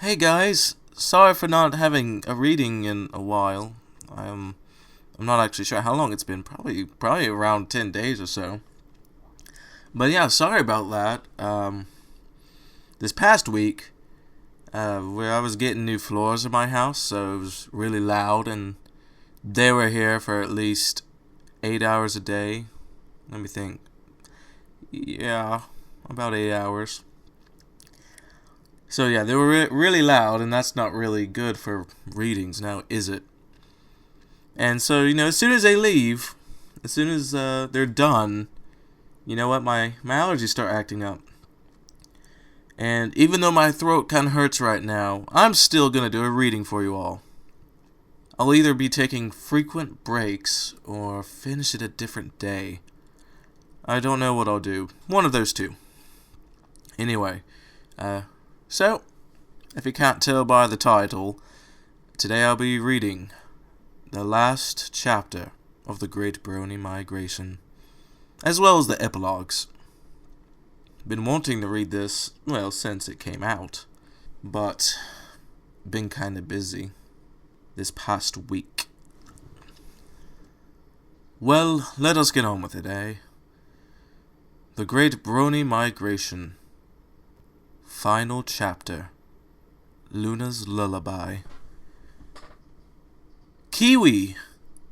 Hey guys, sorry for not having a reading in a while. I'm not actually sure how long it's been. Probably around 10 days or so. But yeah, sorry about that. This past week, where I was getting new floors in my house, so it was really loud, and they were here for at least 8 hours a day. Let me think. Yeah, about 8 hours. So yeah, they were really loud, and that's not really good for readings now, is it? And so, as soon as they leave, as soon as they're done, you know what, my allergies start acting up. And even though my throat kind of hurts right now, I'm still going to do a reading for you all. I'll either be taking frequent breaks or finish it a different day. I don't know what I'll do. One of those two. Anyway, so, if you can't tell by the title, today I'll be reading the last chapter of the Great Brony Migration, as well as the epilogues. Been wanting to read this, well, since it came out, but been kinda busy this past week. Well, let us get on with it, eh? The Great Brony Migration. Final chapter. Luna's Lullaby. Kiwi!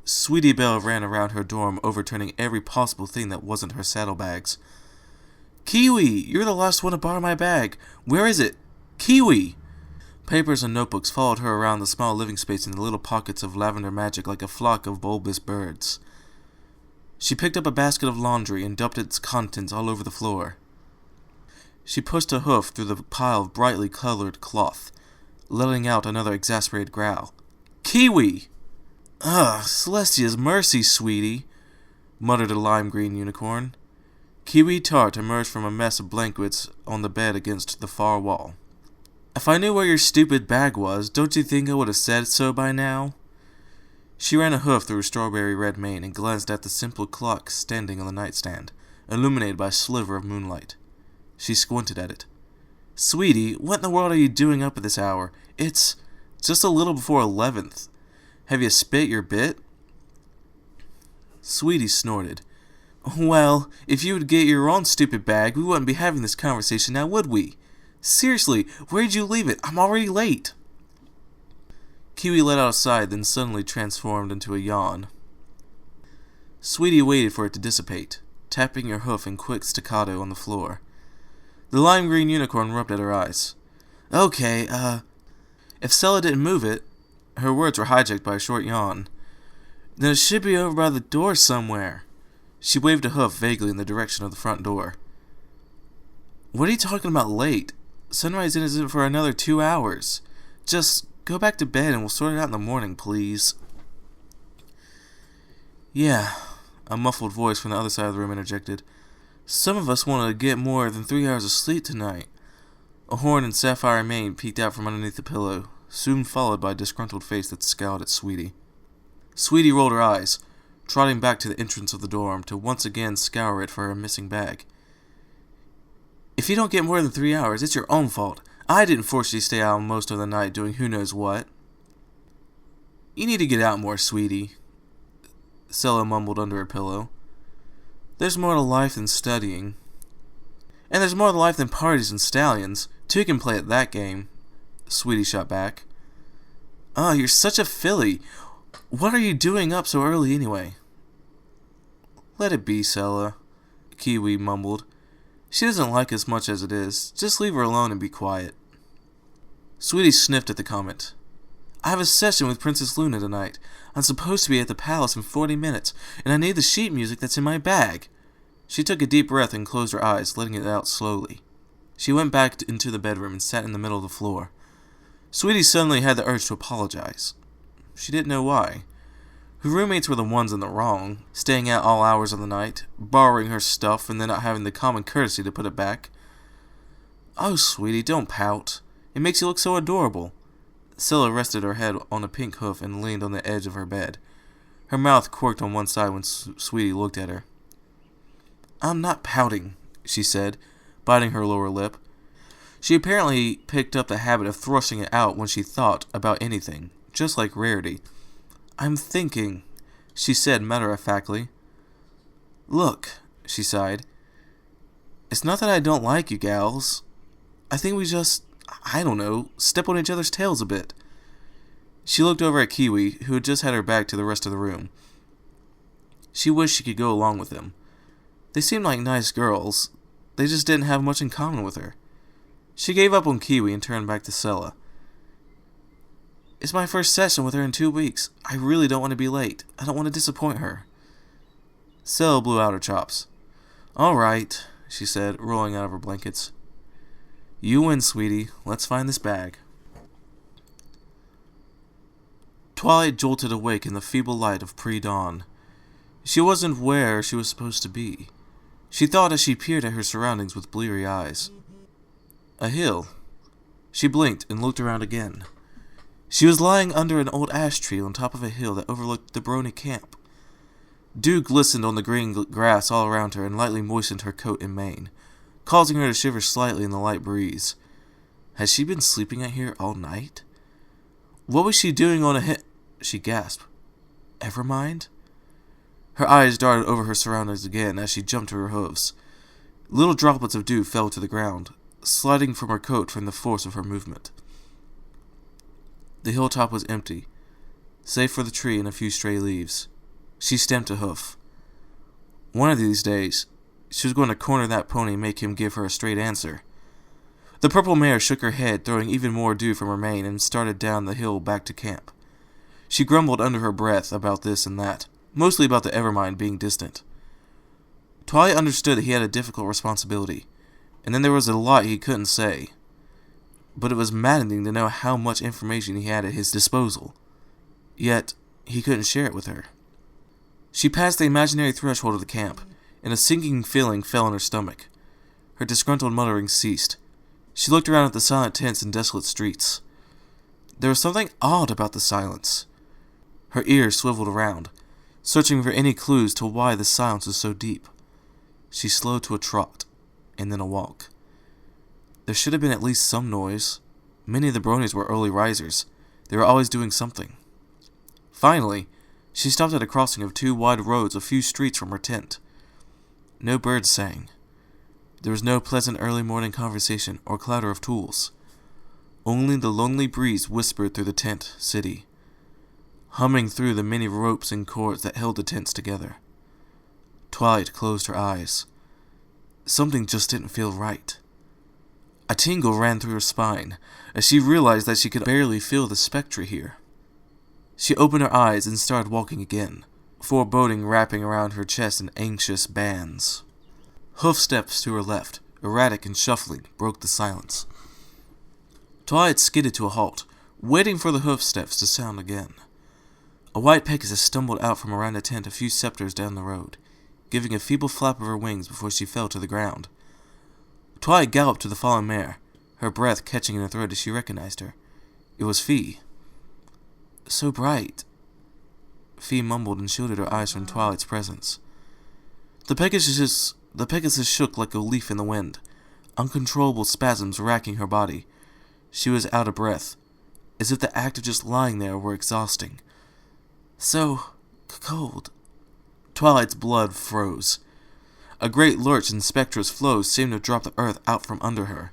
Sweetie Belle ran around her dorm, overturning every possible thing that wasn't her saddlebags. Kiwi! You're the last one to borrow my bag. Where is it? Kiwi! Papers and notebooks followed her around the small living space in the little pockets of lavender magic like a flock of bulbous birds. She picked up a basket of laundry and dumped its contents all over the floor. She pushed a hoof through the pile of brightly colored cloth, letting out another exasperated growl. Kiwi! Ugh, Celestia's mercy, sweetie, muttered a lime-green unicorn. Kiwi Tart emerged from a mess of blankets on the bed against the far wall. If I knew where your stupid bag was, don't you think I would have said so by now? She ran a hoof through her strawberry red mane and glanced at the simple clock standing on the nightstand, illuminated by a sliver of moonlight. She squinted at it. Sweetie, what in the world are you doing up at this hour? It's just a little before 11th. Have you spit your bit? Sweetie snorted. Well, if you would get your own stupid bag, we wouldn't be having this conversation now, would we? Seriously, where'd you leave it? I'm already late. Kiwi let out a sigh, then suddenly transformed into a yawn. Sweetie waited for it to dissipate, tapping her hoof in quick staccato on the floor. The lime-green unicorn rubbed at her eyes. Okay, if Stella didn't move it, her words were hijacked by a short yawn, then it should be over by the door somewhere. She waved a hoof vaguely in the direction of the front door. What are you talking about late? Sunrise isn't for another 2 hours. Just go back to bed and we'll sort it out in the morning, please. Yeah, a muffled voice from the other side of the room interjected. Some of us wanted to get more than 3 hours of sleep tonight. A horn and sapphire mane peeked out from underneath the pillow, soon followed by a disgruntled face that scowled at Sweetie. Sweetie rolled her eyes, trotting back to the entrance of the dorm to once again scour it for her missing bag. If you don't get more than 3 hours, it's your own fault. I didn't force you to stay out most of the night doing who knows what. You need to get out more, Sweetie, Stella mumbled under her pillow. There's more to life than studying. And there's more to life than parties and stallions. Two can play at that game, Sweetie shot back. Oh, you're such a filly. What are you doing up so early anyway? Let it be, Stella, Kiwi mumbled. She doesn't like us much as it is. Just leave her alone and be quiet. Sweetie sniffed at the comment. I have a session with Princess Luna tonight. I'm supposed to be at the palace in 40 minutes, and I need the sheet music that's in my bag. She took a deep breath and closed her eyes, letting it out slowly. She went back into the bedroom and sat in the middle of the floor. Sweetie suddenly had the urge to apologize. She didn't know why. Her roommates were the ones in the wrong, staying out all hours of the night, borrowing her stuff, and then not having the common courtesy to put it back. Oh, Sweetie, don't pout. It makes you look so adorable. Stella rested her head on a pink hoof and leaned on the edge of her bed. Her mouth quirked on one side when Sweetie looked at her. I'm not pouting, she said, biting her lower lip. She apparently picked up the habit of thrusting it out when she thought about anything, just like Rarity. "I'm thinking," she said matter-of-factly. "Look," she sighed. "It's not that I don't like you gals. I think we just, I don't know, step on each other's tails a bit." She looked over at Kiwi, who had just had her back to the rest of the room. She wished she could go along with them. They seemed like nice girls. They just didn't have much in common with her. She gave up on Kiwi and turned back to Sella. "It's my first session with her in 2 weeks. I really don't want to be late. I don't want to disappoint her." Sella blew out her chops. "All right," she said, rolling out of her blankets. "You win, sweetie. Let's find this bag." Twilight jolted awake in the feeble light of pre-dawn. She wasn't where she was supposed to be. She thought as she peered at her surroundings with bleary eyes. A hill. She blinked and looked around again. She was lying under an old ash tree on top of a hill that overlooked the Brony camp. Dew glistened on the green grass all around her and lightly moistened her coat and mane, causing her to shiver slightly in the light breeze. Had she been sleeping out here all night? What was she doing on a hill? She gasped. Evermind? Her eyes darted over her surroundings again as she jumped to her hooves. Little droplets of dew fell to the ground, sliding from her coat from the force of her movement. The hilltop was empty, save for the tree and a few stray leaves. She stamped a hoof. One of these days, she was going to corner that pony and make him give her a straight answer. The purple mare shook her head, throwing even more dew from her mane, and started down the hill back to camp. She grumbled under her breath about this and that, mostly about the Evermind being distant. Twilight understood that he had a difficult responsibility, and then there was a lot he couldn't say. But it was maddening to know how much information he had at his disposal. Yet, he couldn't share it with her. She passed the imaginary threshold of the camp, and a sinking feeling fell in her stomach. Her disgruntled muttering ceased. She looked around at the silent tents and desolate streets. There was something odd about the silence. Her ears swiveled around, searching for any clues to why the silence was so deep. She slowed to a trot, and then a walk. There should have been at least some noise. Many of the Bronies were early risers. They were always doing something. Finally, she stopped at a crossing of 2 wide roads a few streets from her tent. No birds sang. There was no pleasant early morning conversation or clatter of tools. Only the lonely breeze whispered through the tent city, humming through the many ropes and cords that held the tents together. Twilight closed her eyes. Something just didn't feel right. A tingle ran through her spine as she realized that she could barely feel the spectra here. She opened her eyes and started walking again, foreboding wrapping around her chest in anxious bands. Hoofsteps to her left, erratic and shuffling, broke the silence. Twilight skidded to a halt, waiting for the hoofsteps to sound again. A white Pegasus stumbled out from around a tent a few scepters down the road, giving a feeble flap of her wings before she fell to the ground. Twilight galloped to the fallen mare, her breath catching in her throat as she recognized her. It was Fee. "So bright." Fee mumbled and shielded her eyes from Twilight's presence. The Pegasus shook like a leaf in the wind, uncontrollable spasms racking her body. She was out of breath, as if the act of just lying there were exhausting. "So cold." Twilight's blood froze. A great lurch in Spectra's flows seemed to drop the earth out from under her.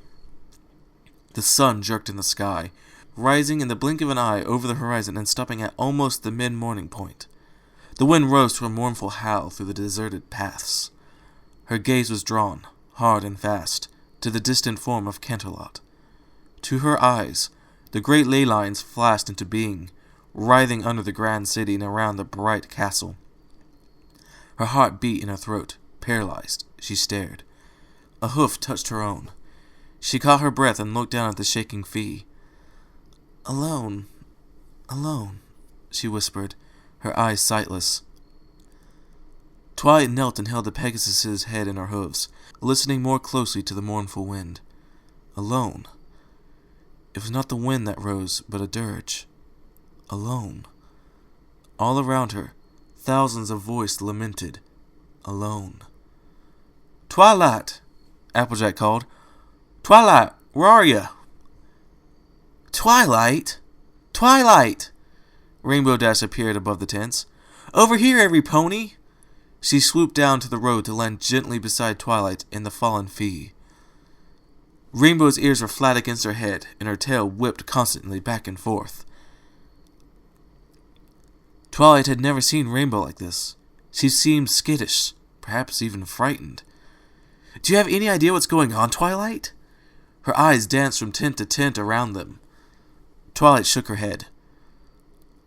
The sun jerked in the sky, rising in the blink of an eye over the horizon and stopping at almost the mid-morning point. The wind rose to a mournful howl through the deserted paths. Her gaze was drawn, hard and fast, to the distant form of Canterlot. To her eyes, the great ley lines flashed into being, writhing under the grand city and around the bright castle. Her heart beat in her throat. Paralyzed, she stared. A hoof touched her own. She caught her breath and looked down at the shaking Fee. Alone, she whispered, her eyes sightless. Twilight knelt and held the Pegasus's head in her hooves, listening more closely to the mournful wind. Alone. It was not the wind that rose, but a dirge. Alone. All around her, thousands of voices lamented. Alone. "Twilight!" Applejack called. "Twilight, Where are you? Twilight? Twilight! Rainbow Dash appeared above the tents. Over here, every pony! She swooped down to the road to land gently beside Twilight and the fallen Fee. Rainbow's ears were flat against her head, and her tail whipped constantly back and forth. Twilight had never seen Rainbow like this. She seemed skittish, perhaps even frightened. Do you have any idea what's going on, Twilight? Her eyes danced from tent to tent around them. Twilight shook her head.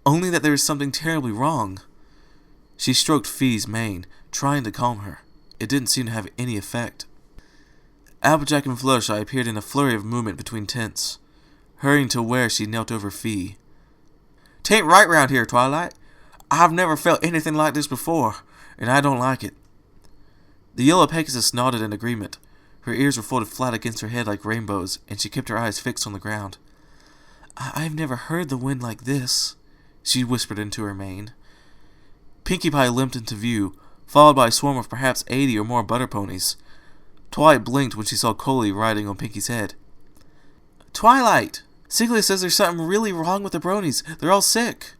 Only that there is something terribly wrong. She stroked Fee's mane, trying to calm her. It didn't seem to have any effect. Applejack and Fluttershy appeared in a flurry of movement between tents, hurrying to where she knelt over Fee. "'Tain't right round here, Twilight. I've never felt anything like this before, and I don't like it." The yellow Pegasus nodded in agreement. Her ears were folded flat against her head like rainbows, and she kept her eyes fixed on the ground. "I've never heard the wind like this," she whispered into her mane. Pinkie Pie limped into view, followed by a swarm of perhaps 80 or more butter ponies. Twilight blinked when she saw Coley riding on Pinkie's head. "Twilight! Siglia says there's something really wrong with the Bronies. They're all sick."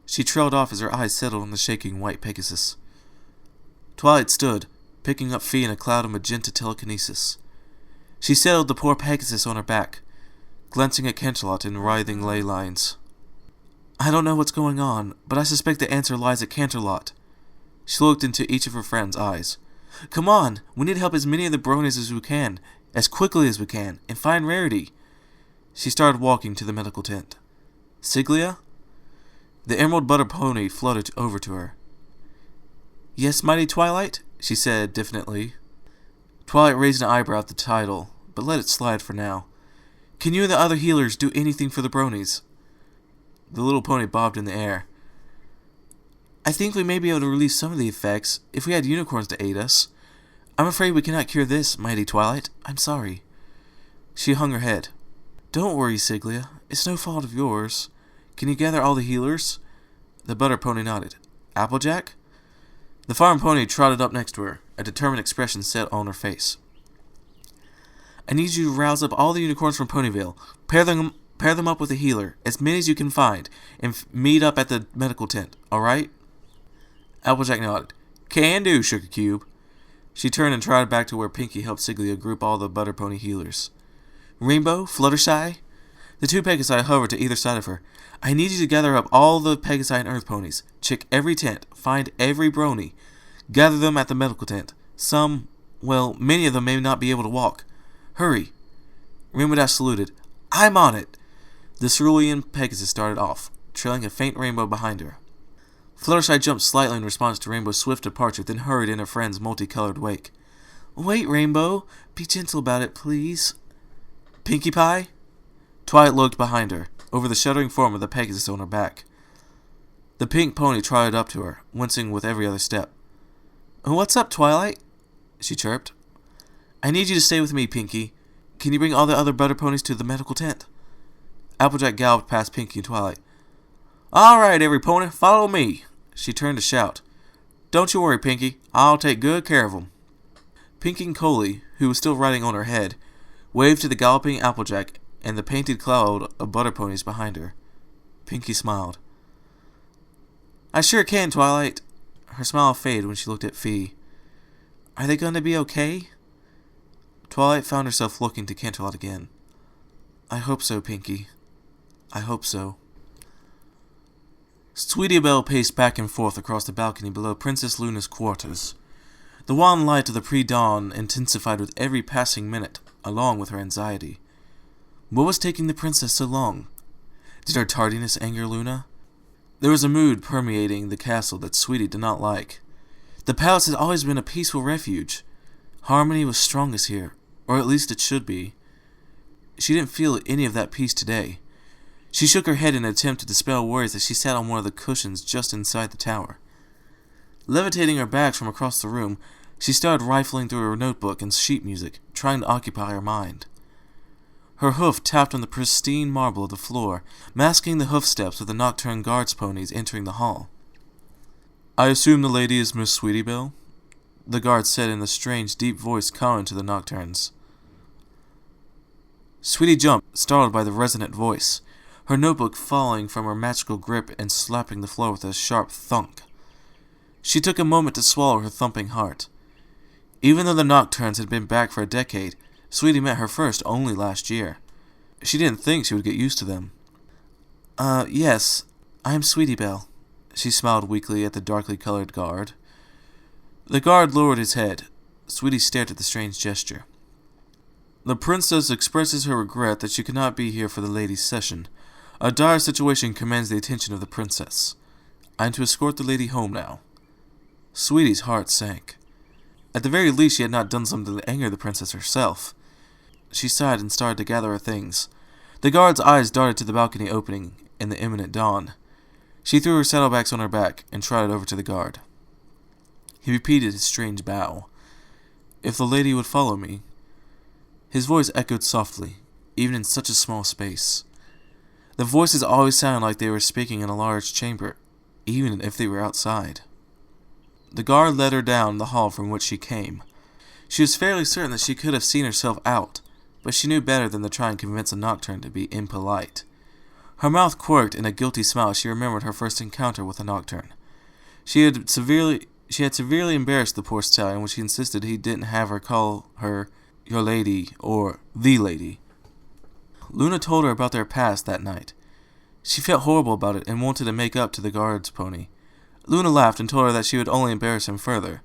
She trailed off as her eyes settled on the shaking white Pegasus. Twilight stood, picking up Fee in a cloud of magenta telekinesis. She settled the poor Pegasus on her back, glancing at Canterlot in writhing ley lines. "I don't know what's going on, but I suspect the answer lies at Canterlot." She looked into each of her friends' eyes. "Come on, we need to help as many of the Bronies as we can, as quickly as we can, and find Rarity." She started walking to the medical tent. "Siglia?" The emerald butter pony floated over to her. "Yes, mighty Twilight?" she said diffidently. Twilight raised an eyebrow at the title, but let it slide for now. "Can you and the other healers do anything for the Bronies?" The little pony bobbed in the air. "I think we may be able to relieve some of the effects if we had unicorns to aid us. I'm afraid we cannot cure this, mighty Twilight. I'm sorry." She hung her head. "Don't worry, Siglia. It's no fault of yours. Can you gather all the healers?" The butter pony nodded. "Applejack?" The farm pony trotted up next to her, a determined expression set on her face. "I need you to rouse up all the unicorns from Ponyville. Pair them up with a healer, as many as you can find, and meet up at the medical tent, all right?" Applejack nodded. "Can do, Sugar Cube." She turned and trotted back to where Pinkie helped Siglia group all the butter pony healers. "Rainbow, Fluttershy?" The two Pegasi hovered to either side of her. "I need you to gather up all the Pegasi and Earth ponies. Check every tent. Find every Brony. Gather them at the medical tent. Many of them may not be able to walk. Hurry." Rainbow Dash saluted. "I'm on it." The cerulean Pegasus started off, trailing a faint rainbow behind her. Fluttershy jumped slightly in response to Rainbow's swift departure, then hurried in her friend's multicolored wake. "Wait, Rainbow. Be gentle about it, please." "Pinkie Pie?" Twilight looked behind her, over the shuddering form of the Pegasus on her back. The pink pony trotted up to her, wincing with every other step. "What's up, Twilight?" she chirped. "I need you to stay with me, Pinkie. Can you bring all the other butter ponies to the medical tent?" Applejack galloped past Pinkie and Twilight. "All right, every pony, follow me." She turned to shout. "Don't you worry, Pinkie. I'll take good care of 'em." Pinkie and Coley, who was still riding on her head, waved to the galloping Applejack and the painted cloud of butter ponies behind her. Pinkie smiled. "I sure can, Twilight." Her smile faded when she looked at Fee. "Are they going to be okay?" Twilight found herself looking to Canterlot again. "I hope so, Pinkie. I hope so." Sweetie Belle paced back and forth across the balcony below Princess Luna's quarters. The wan light of the pre-dawn intensified with every passing minute, along with her anxiety. What was taking the princess so long? Did her tardiness anger Luna? There was a mood permeating the castle that Sweetie did not like. The palace had always been a peaceful refuge. Harmony was strongest here, or at least it should be. She didn't feel any of that peace today. She shook her head in an attempt to dispel worries as she sat on one of the cushions just inside the tower. Levitating her bags from across the room, she started rifling through her notebook and sheet music, trying to occupy her mind. Her hoof tapped on the pristine marble of the floor, masking the hoof steps of the nocturne guards ponies entering the hall. "I assume the lady is Miss Sweetie Belle?" the guard said in a strange, deep voice common to the nocturnes. Sweetie jumped, startled by the resonant voice, her notebook falling from her magical grip and slapping the floor with a sharp thunk. She took a moment to swallow her thumping heart. Even though the Nocturnes had been back for a decade, Sweetie met her first only last year. She didn't think she would get used to them. Yes, I am Sweetie Belle. She smiled weakly at the darkly colored guard. The guard lowered his head. Sweetie stared at the strange gesture. The princess expresses her regret that she could not be here for the ladies' session. A dire situation commands the attention of the princess. I am to escort the lady home now. Sweetie's heart sank. At the very least, she had not done something to anger the princess herself. She sighed and started to gather her things. The guard's eyes darted to the balcony opening in the imminent dawn. She threw her saddlebags on her back and trotted over to the guard. He repeated his strange bow. If the lady would follow me. His voice echoed softly, even in such a small space. The voices always sounded like they were speaking in a large chamber, even if they were outside. The guard led her down the hall from which she came. She was fairly certain that she could have seen herself out, but she knew better than to try and convince a Nocturne to be impolite. Her mouth quirked in a guilty smile as she remembered her first encounter with a Nocturne. She had severely embarrassed the poor stallion when she insisted he didn't have her call her your lady or the lady. Luna told her about their past that night. She felt horrible about it and wanted to make up to the guard's pony. Luna laughed and told her that she would only embarrass him further.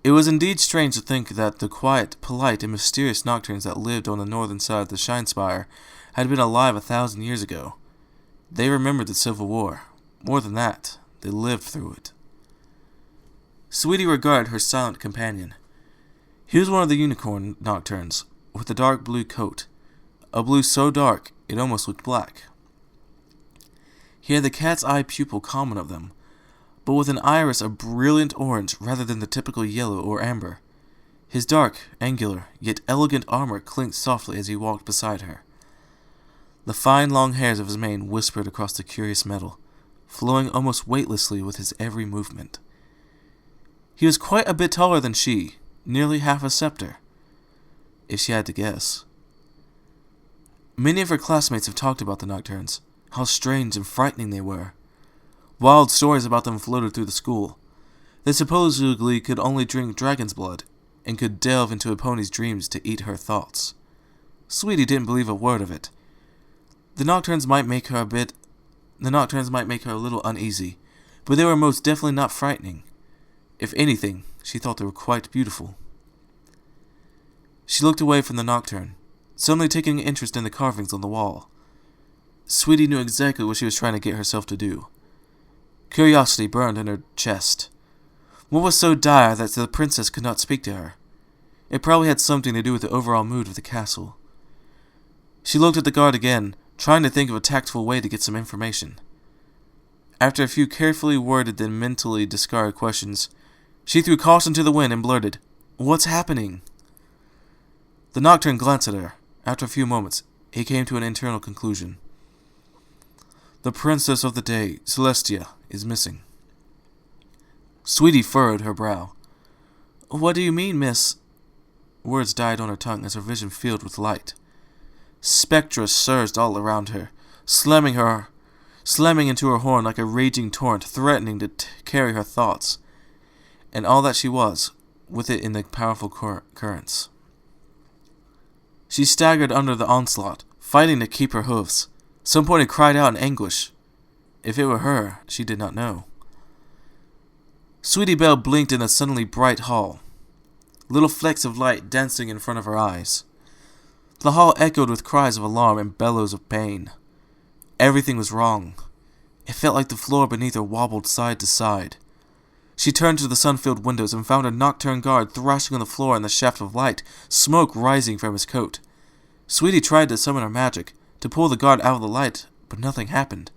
It was indeed strange to think that the quiet, polite, and mysterious Nocturnes that lived on the northern side of the Shinespire had been alive 1,000 years ago. They remembered the Civil War. More than that, they lived through it. Sweetie regarded her silent companion. He was one of the unicorn Nocturnes, with a dark blue coat, a blue so dark it almost looked black. He had the cat's eye pupil common of them, but with an iris of brilliant orange rather than the typical yellow or amber. His dark, angular, yet elegant armor clinked softly as he walked beside her. The fine long hairs of his mane whispered across the curious metal, flowing almost weightlessly with his every movement. He was quite a bit taller than she, nearly half a scepter, if she had to guess. Many of her classmates have talked about the Nocturnes, how strange and frightening they were. Wild stories about them floated through the school. They supposedly could only drink dragon's blood, and could delve into a pony's dreams to eat her thoughts. Sweetie didn't believe a word of it. The Nocturnes might make her a little uneasy, but they were most definitely not frightening. If anything, she thought they were quite beautiful. She looked away from the Nocturne, suddenly taking an interest in the carvings on the wall. Sweetie knew exactly what she was trying to get herself to do. Curiosity burned in her chest. What was so dire that the princess could not speak to her? It probably had something to do with the overall mood of the castle. She looked at the guard again, trying to think of a tactful way to get some information. After a few carefully worded and mentally discarded questions, she threw caution to the wind and blurted, "What's happening?" The Nocturne glanced at her. After a few moments, he came to an internal conclusion. The princess of the day, Celestia, is missing. Sweetie furrowed her brow. "What do you mean, miss?" Words died on her tongue as her vision filled with light. Spectra surged all around her, slamming into her horn like a raging torrent, threatening to carry her thoughts, and all that she was, with it in the powerful currents. She staggered under the onslaught, fighting to keep her hoofs. Some point it cried out in anguish. If it were her, she did not know. Sweetie Belle blinked in the suddenly bright hall, little flecks of light dancing in front of her eyes. The hall echoed with cries of alarm and bellows of pain. Everything was wrong. It felt like the floor beneath her wobbled side to side. She turned to the sun-filled windows and found a Nocturne guard thrashing on the floor in the shaft of light, smoke rising from his coat. Sweetie tried to summon her magic, to pull the guard out of the light, but nothing happened.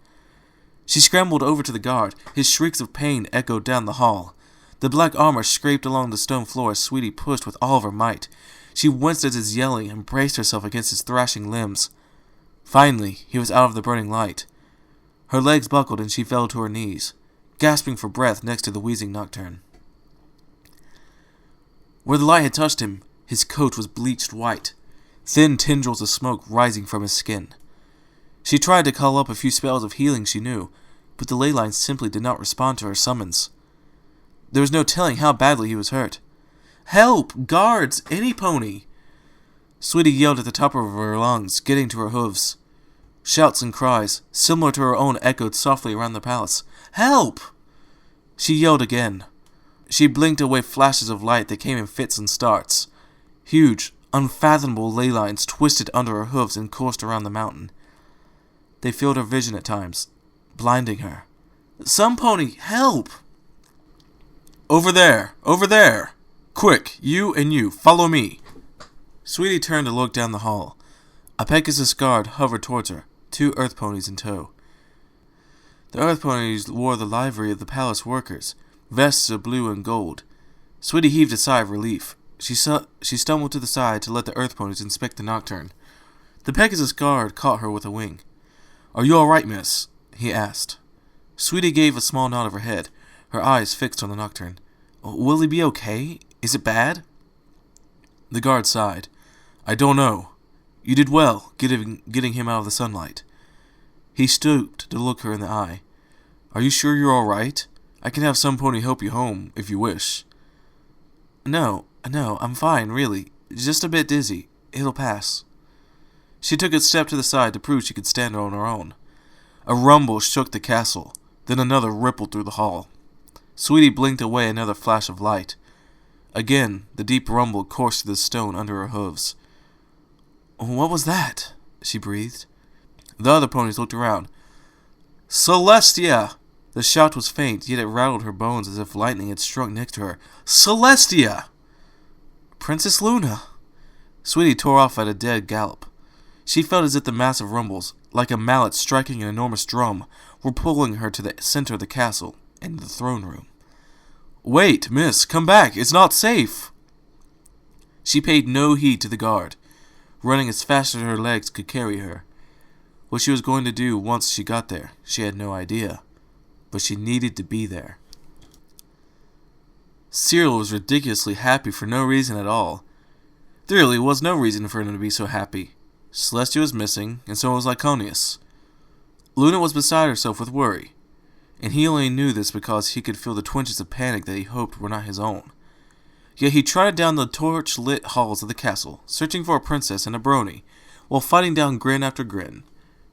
She scrambled over to the guard. His shrieks of pain echoed down the hall. The black armor scraped along the stone floor as Sweetie pushed with all of her might. She winced at his yelling and braced herself against his thrashing limbs. Finally, he was out of the burning light. Her legs buckled and she fell to her knees, gasping for breath next to the wheezing Nocturne. Where the light had touched him, his coat was bleached white. thin tendrils of smoke rising from his skin. She tried to call up a few spells of healing she knew, but the ley lines simply did not respond to her summons. There was no telling how badly he was hurt. "Help! Guards! Any pony!" Sweetie yelled at the top of her lungs, getting to her hooves. Shouts and cries, similar to her own, echoed softly around the palace. "Help!" She yelled again. She blinked away flashes of light that came in fits and starts. Huge, unfathomable ley lines twisted under her hooves and coursed around the mountain. They filled her vision at times, blinding her. "Some pony, help!" "Over there! Over there! Quick, you and you, follow me!" Sweetie turned to look down the hall. A Pegasus guard hovered towards her, 2 earth ponies in tow. The earth ponies wore the livery of the palace workers, vests of blue and gold. Sweetie heaved a sigh of relief. She stumbled to the side to let the earth ponies inspect the nocturne. The Pegasus guard caught her with a wing. "Are you all right, miss?" he asked. Sweetie gave a small nod of her head, her eyes fixed on the nocturne. "Will he be okay? Is it bad?" The guard sighed. "I don't know. You did well, getting him out of the sunlight." He stooped to look her in the eye. "Are you sure you're all right? I can have some pony help you home, if you wish." No, I'm fine, really. Just a bit dizzy. It'll pass." She took a step to the side to prove she could stand on her own. A rumble shook the castle, then another rippled through the hall. Sweetie blinked away another flash of light. Again, the deep rumble coursed through the stone under her hooves. "What was that?" she breathed. The other ponies looked around. "Celestia!" The shout was faint, yet it rattled her bones as if lightning had struck next to her. "Celestia!" "Princess Luna!" Sweetie tore off at a dead gallop. She felt as if the massive rumbles, like a mallet striking an enormous drum, were pulling her to the center of the castle, and the throne room. "Wait, miss, come back, it's not safe!" She paid no heed to the guard, running as fast as her legs could carry her. What she was going to do once she got there, she had no idea, but she needed to be there. Cyril was ridiculously happy for no reason at all. There really was no reason for him to be so happy. Celestia was missing, and so was Lyconius. Luna was beside herself with worry, and he only knew this because he could feel the twinges of panic that he hoped were not his own. Yet he trotted down the torch-lit halls of the castle, searching for a princess and a Brony, while fighting down grin after grin.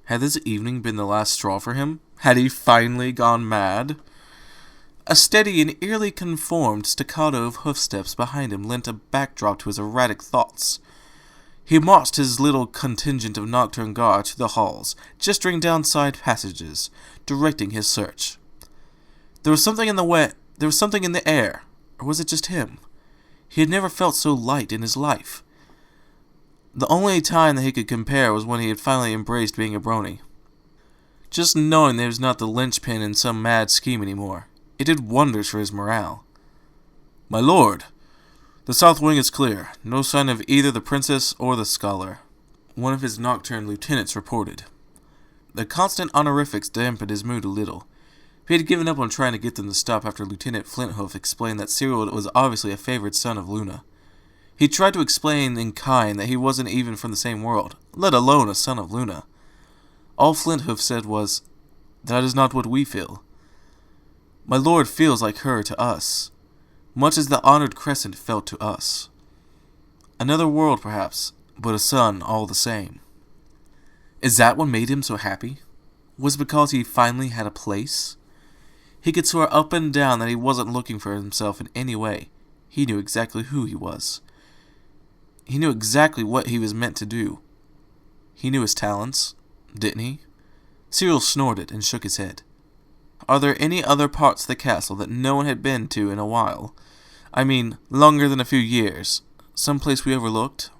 Had this evening been the last straw for him? Had he finally gone mad? A steady and eerily conformed staccato of hoofsteps behind him lent a backdrop to his erratic thoughts. He marched his little contingent of nocturne guards through the halls, gesturing down side passages, directing his search. There was something in the air, or was it just him? He had never felt so light in his life. The only time that he could compare was when he had finally embraced being a Brony. Just knowing that he was not the linchpin in some mad scheme anymore, it did wonders for his morale. "My lord, the south wing is clear. No sign of either the princess or the scholar," one of his nocturne lieutenants reported. The constant honorifics dampened his mood a little. He had given up on trying to get them to stop after Lieutenant Flinthoof explained that Cyril was obviously a favored son of Luna. He tried to explain in kind that he wasn't even from the same world, let alone a son of Luna. All Flinthoof said was, "That is not what we feel. My lord feels like her to us, much as the honored crescent felt to us. Another world, perhaps, but a son all the same." Is that what made him so happy? Was it because he finally had a place? He could swear up and down that he wasn't looking for himself in any way. He knew exactly who he was. He knew exactly what he was meant to do. He knew his talents, didn't he? Cyril snorted and shook his head. "Are there any other parts of the castle that no one had been to in a while? I mean, longer than a few years. Some place we overlooked?"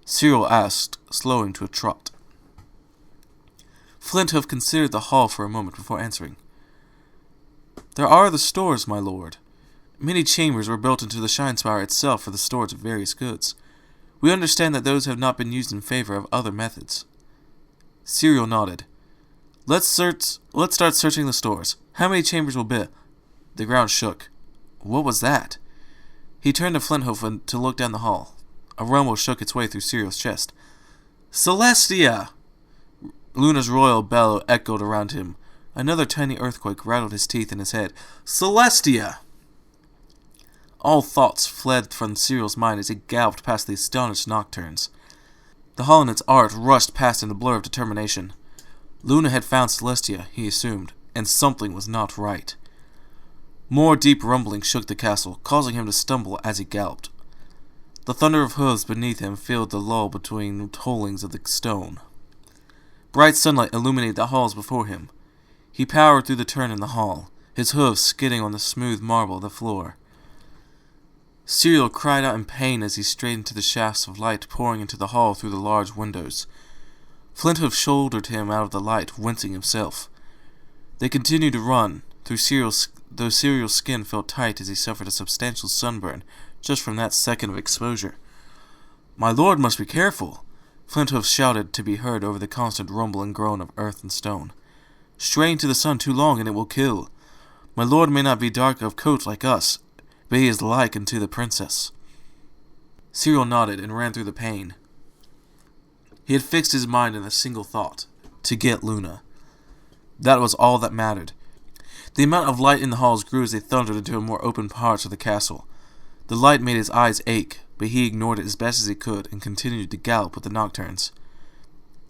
Cyril asked, slowing to a trot. Flinthoof considered the hall for a moment before answering. "There are the stores, my lord. Many chambers were built into the Shine Spire itself for the storage of various goods. We understand that those have not been used in favor of other methods." Cyril nodded. Let's start searching the stores. How many chambers will be?" The ground shook. What was that? He turned to Flinthoof to look down the hall. A rumble shook its way through Cyril's chest. Celestia! Luna's royal bellow echoed around him. Another tiny earthquake rattled his teeth in his head. Celestia! All thoughts fled from Cyril's mind as he galloped past the astonished nocturnes. The hall and its art rushed past in a blur of determination. Luna had found Celestia, he assumed, and something was not right. More deep rumbling shook the castle, causing him to stumble as he galloped. The thunder of hooves beneath him filled the lull between tollings of the stone. Bright sunlight illuminated the halls before him. He powered through the turn in the hall, his hooves skidding on the smooth marble of the floor. Cyril cried out in pain as he strayed into the shafts of light pouring into the hall through the large windows. Flinthoof shouldered him out of the light, wincing himself. They continued to run, though Cyril's skin felt tight as he suffered a substantial sunburn just from that second of exposure. "My lord must be careful," Flinthoof shouted to be heard over the constant rumble and groan of earth and stone. "Straying to the sun too long and it will kill. My lord may not be dark of coat like us, but he is like unto the princess." Cyril nodded and ran through the pain. He had fixed his mind in a single thought: to get Luna. That was all that mattered. The amount of light in the halls grew as they thundered into more open parts of the castle. The light made his eyes ache, but he ignored it as best as he could and continued to gallop with the nocturnes.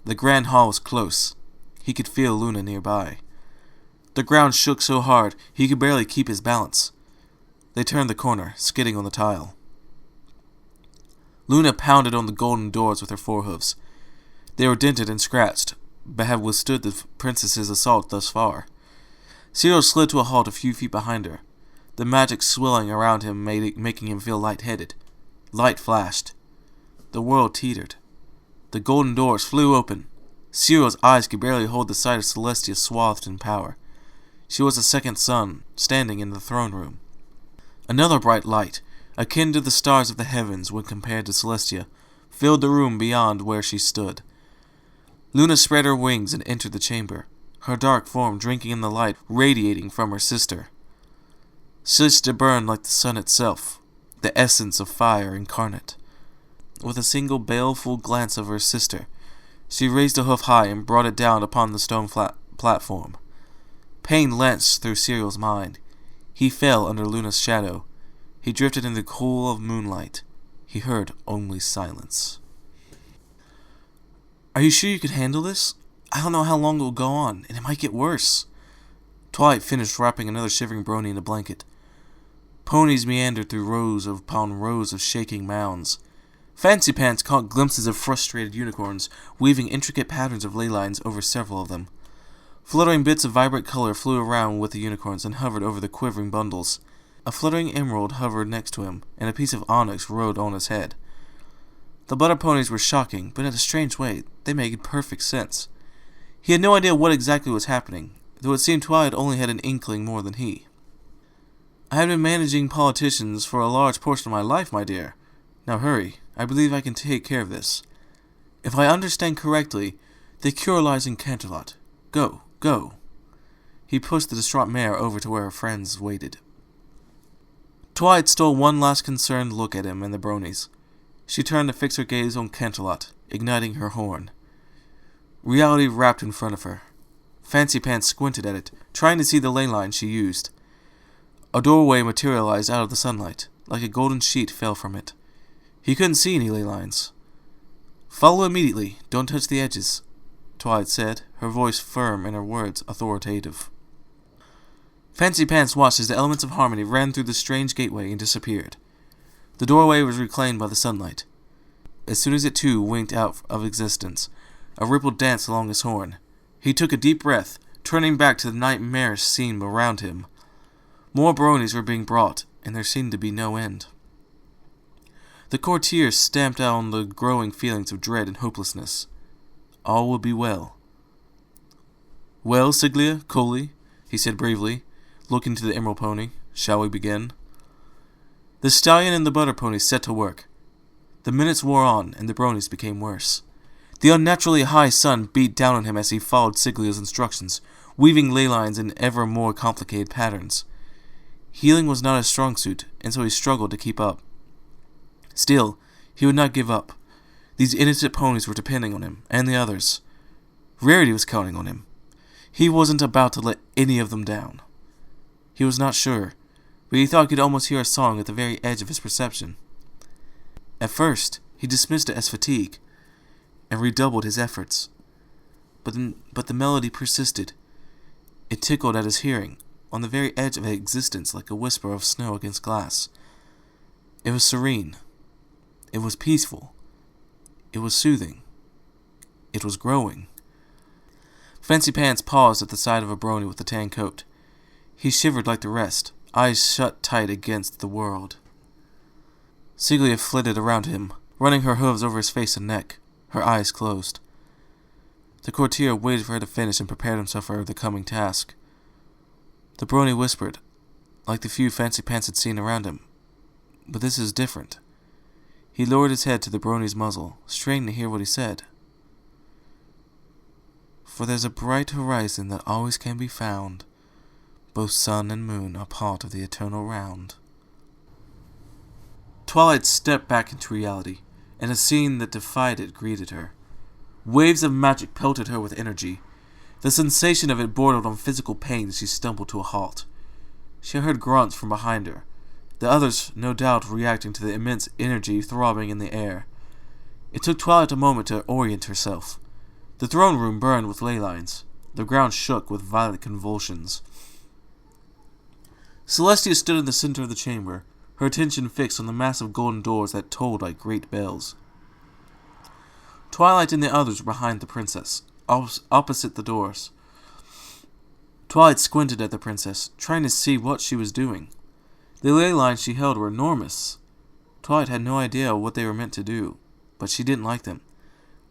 The grand hall was close. He could feel Luna nearby. The ground shook so hard he could barely keep his balance. They turned the corner, skidding on the tile. Luna pounded on the golden doors with her forehooves. They were dented and scratched, but had withstood the princess's assault thus far. Cyril slid to a halt a few feet behind her, the magic swelling around him making him feel light-headed. Light flashed. The world teetered. The golden doors flew open. Cyril's eyes could barely hold the sight of Celestia swathed in power. She was the second sun, standing in the throne room. Another bright light, akin to the stars of the heavens when compared to Celestia, filled the room beyond where she stood. Luna spread her wings and entered the chamber, her dark form drinking in the light radiating from her sister. Celestia burned like the sun itself, the essence of fire incarnate. With a single baleful glance of her sister, she raised a hoof high and brought it down upon the stone platform. Pain lanced through Cyril's mind. He fell under Luna's shadow. He drifted in the cool of moonlight. He heard only silence. "Are you sure you can handle this? I don't know how long it will go on, and it might get worse." Twilight finished wrapping another shivering Brony in a blanket. Ponies meandered through rows upon rows of shaking mounds. Fancy Pants caught glimpses of frustrated unicorns, weaving intricate patterns of ley lines over several of them. Fluttering bits of vibrant color flew around with the unicorns and hovered over the quivering bundles. A fluttering emerald hovered next to him, and a piece of onyx rode on his head. The butter ponies were shocking, but in a strange way, they made perfect sense. He had no idea what exactly was happening, though it seemed Twilight only had an inkling more than he. "I have been managing politicians for a large portion of my life, my dear. Now hurry, I believe I can take care of this. If I understand correctly, the cure lies in Canterlot. Go, go." He pushed the distraught mare over to where her friends waited. Twilight stole one last concerned look at him and the Bronies. She turned to fix her gaze on Canterlot, igniting her horn. Reality wrapped in front of her. Fancy Pants squinted at it, trying to see the ley line she used. A doorway materialized out of the sunlight, like a golden sheet fell from it. He couldn't see any ley lines. "Follow immediately, don't touch the edges," Twilight said, her voice firm and her words authoritative. Fancy Pants watched as the elements of harmony ran through the strange gateway and disappeared. The doorway was reclaimed by the sunlight. As soon as it too winked out of existence, a ripple danced along his horn. He took a deep breath, turning back to the nightmarish scene around him. More Bronies were being brought, and there seemed to be no end. The courtiers stamped out on the growing feelings of dread and hopelessness. All would be well. "Well, Siglia, Coley," he said bravely, looking to the emerald pony, "shall we begin?" The stallion and the butter pony set to work. The minutes wore on, and the Bronies became worse. The unnaturally high sun beat down on him as he followed Siglia's instructions, weaving ley lines in ever more complicated patterns. Healing was not his strong suit, and so he struggled to keep up. Still, he would not give up. These innocent ponies were depending on him, and the others. Rarity was counting on him. He wasn't about to let any of them down. He was not sure, but he thought he could almost hear a song at the very edge of his perception. At first, he dismissed it as fatigue, and redoubled his efforts. But the melody persisted. It tickled at his hearing, on the very edge of existence like a whisper of snow against glass. It was serene. It was peaceful. It was soothing. It was growing. Fancy Pants paused at the side of a brony with a tan coat. He shivered like the rest, eyes shut tight against the world. Siglia flitted around him, running her hooves over his face and neck, her eyes closed. The courtier waited for her to finish and prepared himself for the coming task. The brony whispered, like the few Fancy Pants had seen around him. But this is different. He lowered his head to the brony's muzzle, straining to hear what he said. For there's a bright horizon that always can be found. Both sun and moon are part of the eternal round. Twilight stepped back into reality, and a scene that defied it greeted her. Waves of magic pelted her with energy. The sensation of it bordered on physical pain as she stumbled to a halt. She heard grunts from behind her, the others no doubt reacting to the immense energy throbbing in the air. It took Twilight a moment to orient herself. The throne room burned with ley lines. The ground shook with violent convulsions. Celestia stood in the center of the chamber, her attention fixed on the massive golden doors that tolled like great bells. Twilight and the others were behind the princess, opposite the doors. Twilight squinted at the princess, trying to see what she was doing. The ley lines she held were enormous. Twilight had no idea what they were meant to do, but she didn't like them.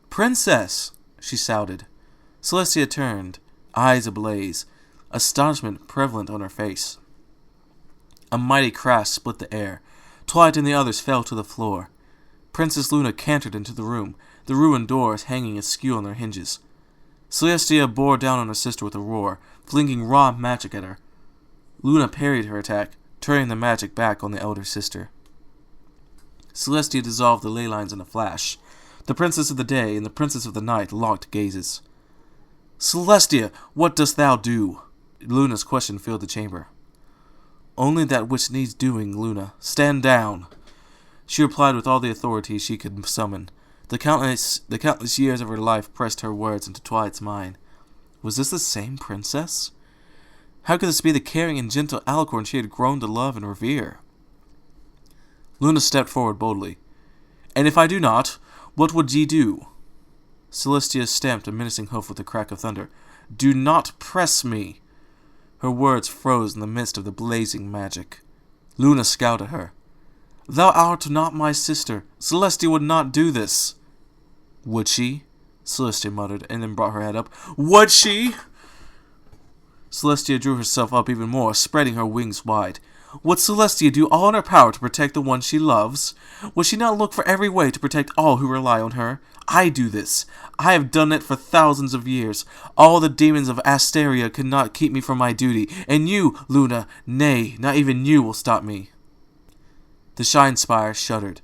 "Princess!" she shouted. Celestia turned, eyes ablaze, astonishment prevalent on her face. A mighty crash split the air. Twilight and the others fell to the floor. Princess Luna cantered into the room, the ruined doors hanging askew on their hinges. Celestia bore down on her sister with a roar, flinging raw magic at her. Luna parried her attack, turning the magic back on the elder sister. Celestia dissolved the ley lines in a flash. The Princess of the Day and the Princess of the Night locked gazes. "Celestia, what dost thou do?" Luna's question filled the chamber. "Only that which needs doing, Luna. Stand down," she replied with all the authority she could summon. The countless years of her life pressed her words into Twilight's mind. Was this the same princess? How could this be the caring and gentle Alicorn she had grown to love and revere? Luna stepped forward boldly. "And if I do not, what would ye do?" Celestia stamped a menacing hoof with a crack of thunder. "Do not press me!" Her words froze in the midst of the blazing magic. Luna scowled at her. "Thou art not my sister. Celestia would not do this." "Would she?" Celestia muttered, and then brought her head up. "Would she?" Celestia drew herself up even more, spreading her wings wide. Would Celestia do all in her power to protect the one she loves? Would she not look for every way to protect all who rely on her? I do this. I have done it for thousands of years. All the demons of Asteria could not keep me from my duty, and you, Luna, nay, not even you will stop me. The Shine Spire shuddered.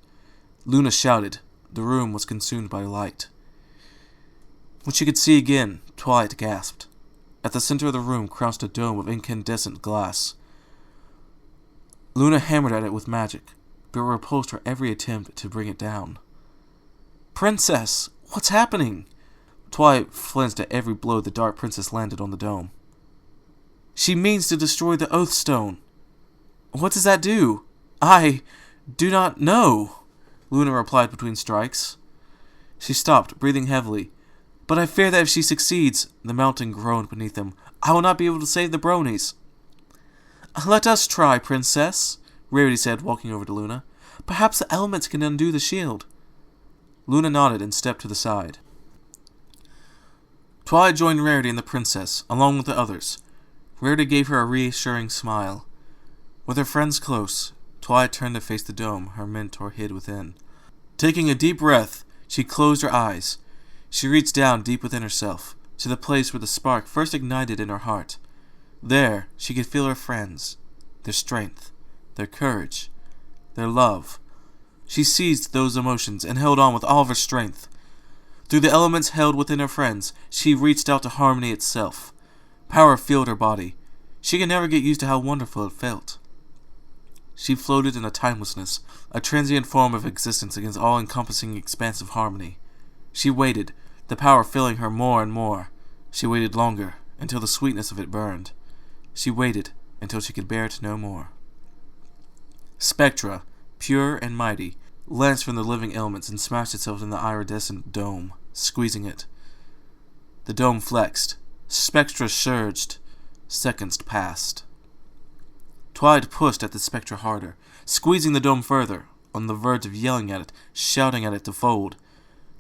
Luna shouted. The room was consumed by light. When she could see again, Twilight gasped. At the center of the room crouched a dome of incandescent glass. Luna hammered at it with magic, but repulsed her every attempt to bring it down. "Princess! What's happening?" Twilight flinched at every blow the Dark Princess landed on the dome. "She means to destroy the Oath Stone." "What does that do?" "I do not know," Luna replied between strikes. She stopped, breathing heavily. "But I fear that if she succeeds," the mountain groaned beneath them, "I will not be able to save the Bronies." "Let us try, Princess," Rarity said, walking over to Luna. "Perhaps the elements can undo the shield." Luna nodded and stepped to the side. Twilight joined Rarity and the Princess, along with the others. Rarity gave her a reassuring smile. With her friends close, Twilight turned to face the dome her mentor hid within. Taking a deep breath, she closed her eyes. She reached down deep within herself, to the place where the spark first ignited in her heart. There, she could feel her friends, their strength, their courage, their love. She seized those emotions and held on with all of her strength. Through the elements held within her friends, she reached out to harmony itself. Power filled her body. She could never get used to how wonderful it felt. She floated in a timelessness, a transient form of existence against all-encompassing expansive harmony. She waited, the power filling her more and more. She waited longer, until the sweetness of it burned. She waited until she could bear it no more. Spectra, pure and mighty, lanced from the living elements and smashed itself in the iridescent dome, squeezing it. The dome flexed. Spectra surged. Seconds passed. Twilight pushed at the spectra harder, squeezing the dome further, on the verge of yelling at it, shouting at it to fold.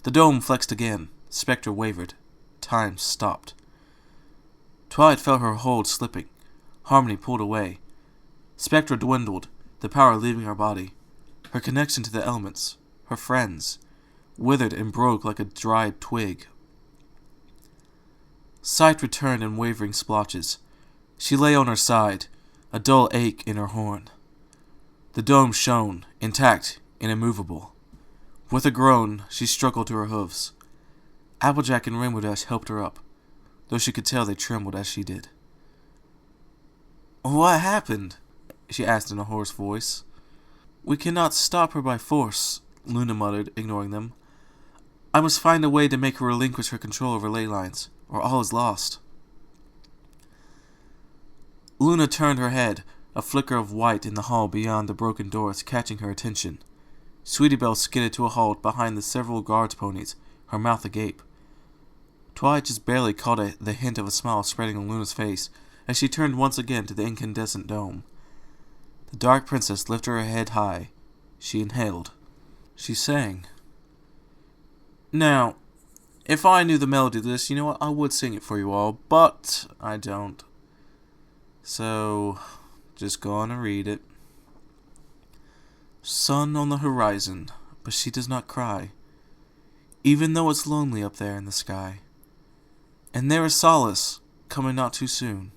The dome flexed again. Spectra wavered. Time stopped. Twilight felt her hold slipping. Harmony pulled away. Spectra dwindled, the power leaving her body. Her connection to the elements, her friends, withered and broke like a dried twig. Sight returned in wavering splotches. She lay on her side, a dull ache in her horn. The dome shone, intact and immovable. With a groan, she struggled to her hooves. Applejack and Rainbow Dash helped her up, though she could tell they trembled as she did. "What happened?" she asked in a hoarse voice. "We cannot stop her by force," Luna muttered, ignoring them. "I must find a way to make her relinquish her control over ley lines, or all is lost." Luna turned her head, a flicker of white in the hall beyond the broken doors catching her attention. Sweetie Belle skidded to a halt behind the several guards' ponies, her mouth agape. Twilight just barely caught the hint of a smile spreading on Luna's face as she turned once again to the incandescent dome. The Dark Princess lifted her head high. She inhaled. She sang. Now, if I knew the melody to this, you know what, I would sing it for you all, but I don't. So, just go on and read it. Sun on the horizon, but she does not cry, even though it's lonely up there in the sky. And there is solace, coming not too soon,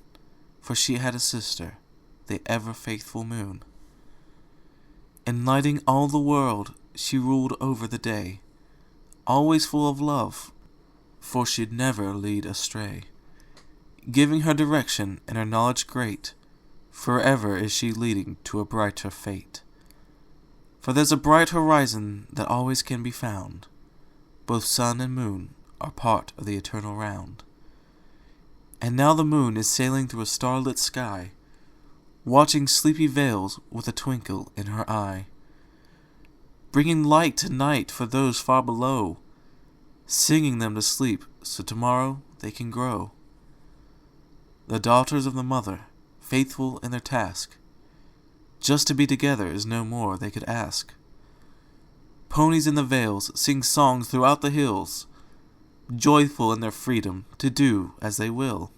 for she had a sister, the ever-faithful moon. Enlightening all the world, she ruled over the day, always full of love, for she'd never lead astray. Giving her direction and her knowledge great, forever is she leading to a brighter fate. For there's a bright horizon that always can be found. Both sun and moon are part of the eternal round. And now the moon is sailing through a starlit sky, watching sleepy vales with a twinkle in her eye, bringing light to night for those far below, singing them to sleep so tomorrow they can grow. The daughters of the mother, faithful in their task, just to be together is no more they could ask. Ponies in the vales sing songs throughout the hills, joyful in their freedom to do as they will.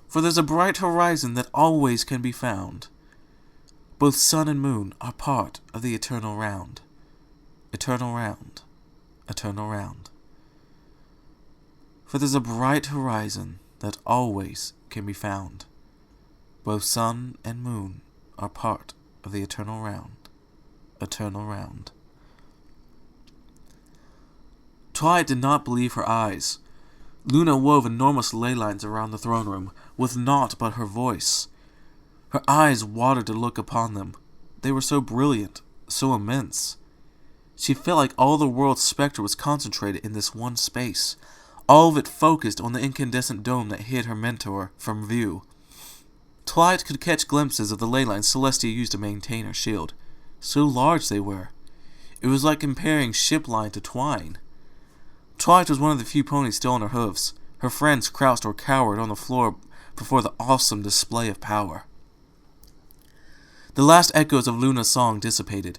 For there's a bright horizon that always can be found. Both sun and moon are part of the eternal round. Eternal round. Eternal round. For there's a bright horizon that always can be found. Both sun and moon are part of the eternal round. Eternal round. Twilight did not believe her eyes. Luna wove enormous ley lines around the throne room, with naught but her voice. Her eyes watered to look upon them. They were so brilliant, so immense. She felt like all the world's spectra was concentrated in this one space, all of it focused on the incandescent dome that hid her mentor from view. Twilight could catch glimpses of the ley lines Celestia used to maintain her shield. So large they were. It was like comparing ship line to twine. Twilight was one of the few ponies still on her hooves. Her friends crouched or cowered on the floor before the awesome display of power. The last echoes of Luna's song dissipated.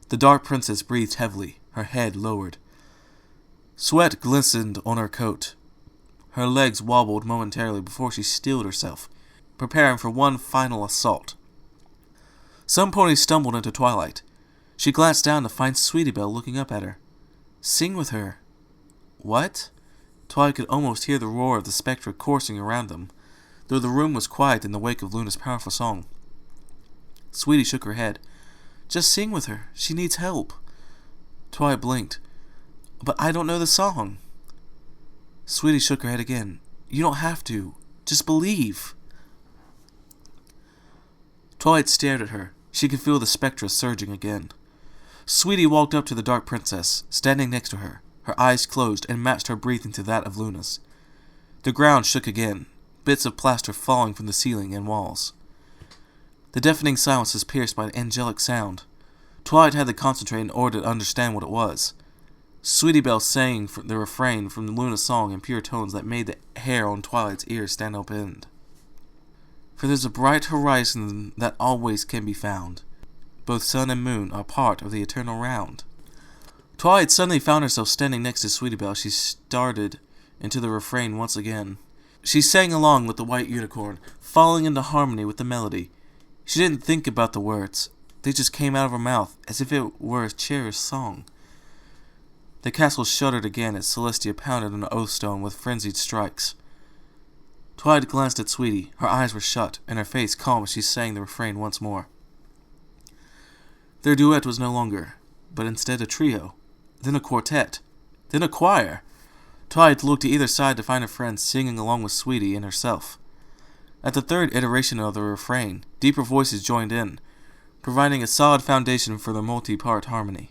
The Dark Princess breathed heavily, her head lowered. Sweat glistened on her coat. Her legs wobbled momentarily before she steeled herself, preparing for one final assault. Some ponies stumbled into Twilight. She glanced down to find Sweetie Belle looking up at her. Sing with her. What? Twilight could almost hear the roar of the spectra coursing around them, though the room was quiet in the wake of Luna's powerful song. Sweetie shook her head. Just sing with her. She needs help. Twilight blinked. But I don't know the song. Sweetie shook her head again. You don't have to. Just believe. Twilight stared at her. She could feel the spectra surging again. Sweetie walked up to the Dark Princess, standing next to her. Her eyes closed and matched her breathing to that of Luna's. The ground shook again, bits of plaster falling from the ceiling and walls. The deafening silence was pierced by an angelic sound. Twilight had to concentrate in order to understand what it was. Sweetie Belle sang the refrain from Luna's song in pure tones that made the hair on Twilight's ears stand up end. For there's a bright horizon that always can be found. Both sun and moon are part of the eternal round. Twilight suddenly found herself standing next to Sweetie Belle. She started into the refrain once again. She sang along with the white unicorn, falling into harmony with the melody. She didn't think about the words. They just came out of her mouth, as if it were a cherished song. The castle shuddered again as Celestia pounded on the oath stone with frenzied strikes. Twilight glanced at Sweetie. Her eyes were shut, and her face calm as she sang the refrain once more. Their duet was no longer, but instead a trio, then a quartet, then a choir. Twilight looked to either side to find her friends singing along with Sweetie and herself. At the third iteration of the refrain, deeper voices joined in, providing a solid foundation for their multi-part harmony.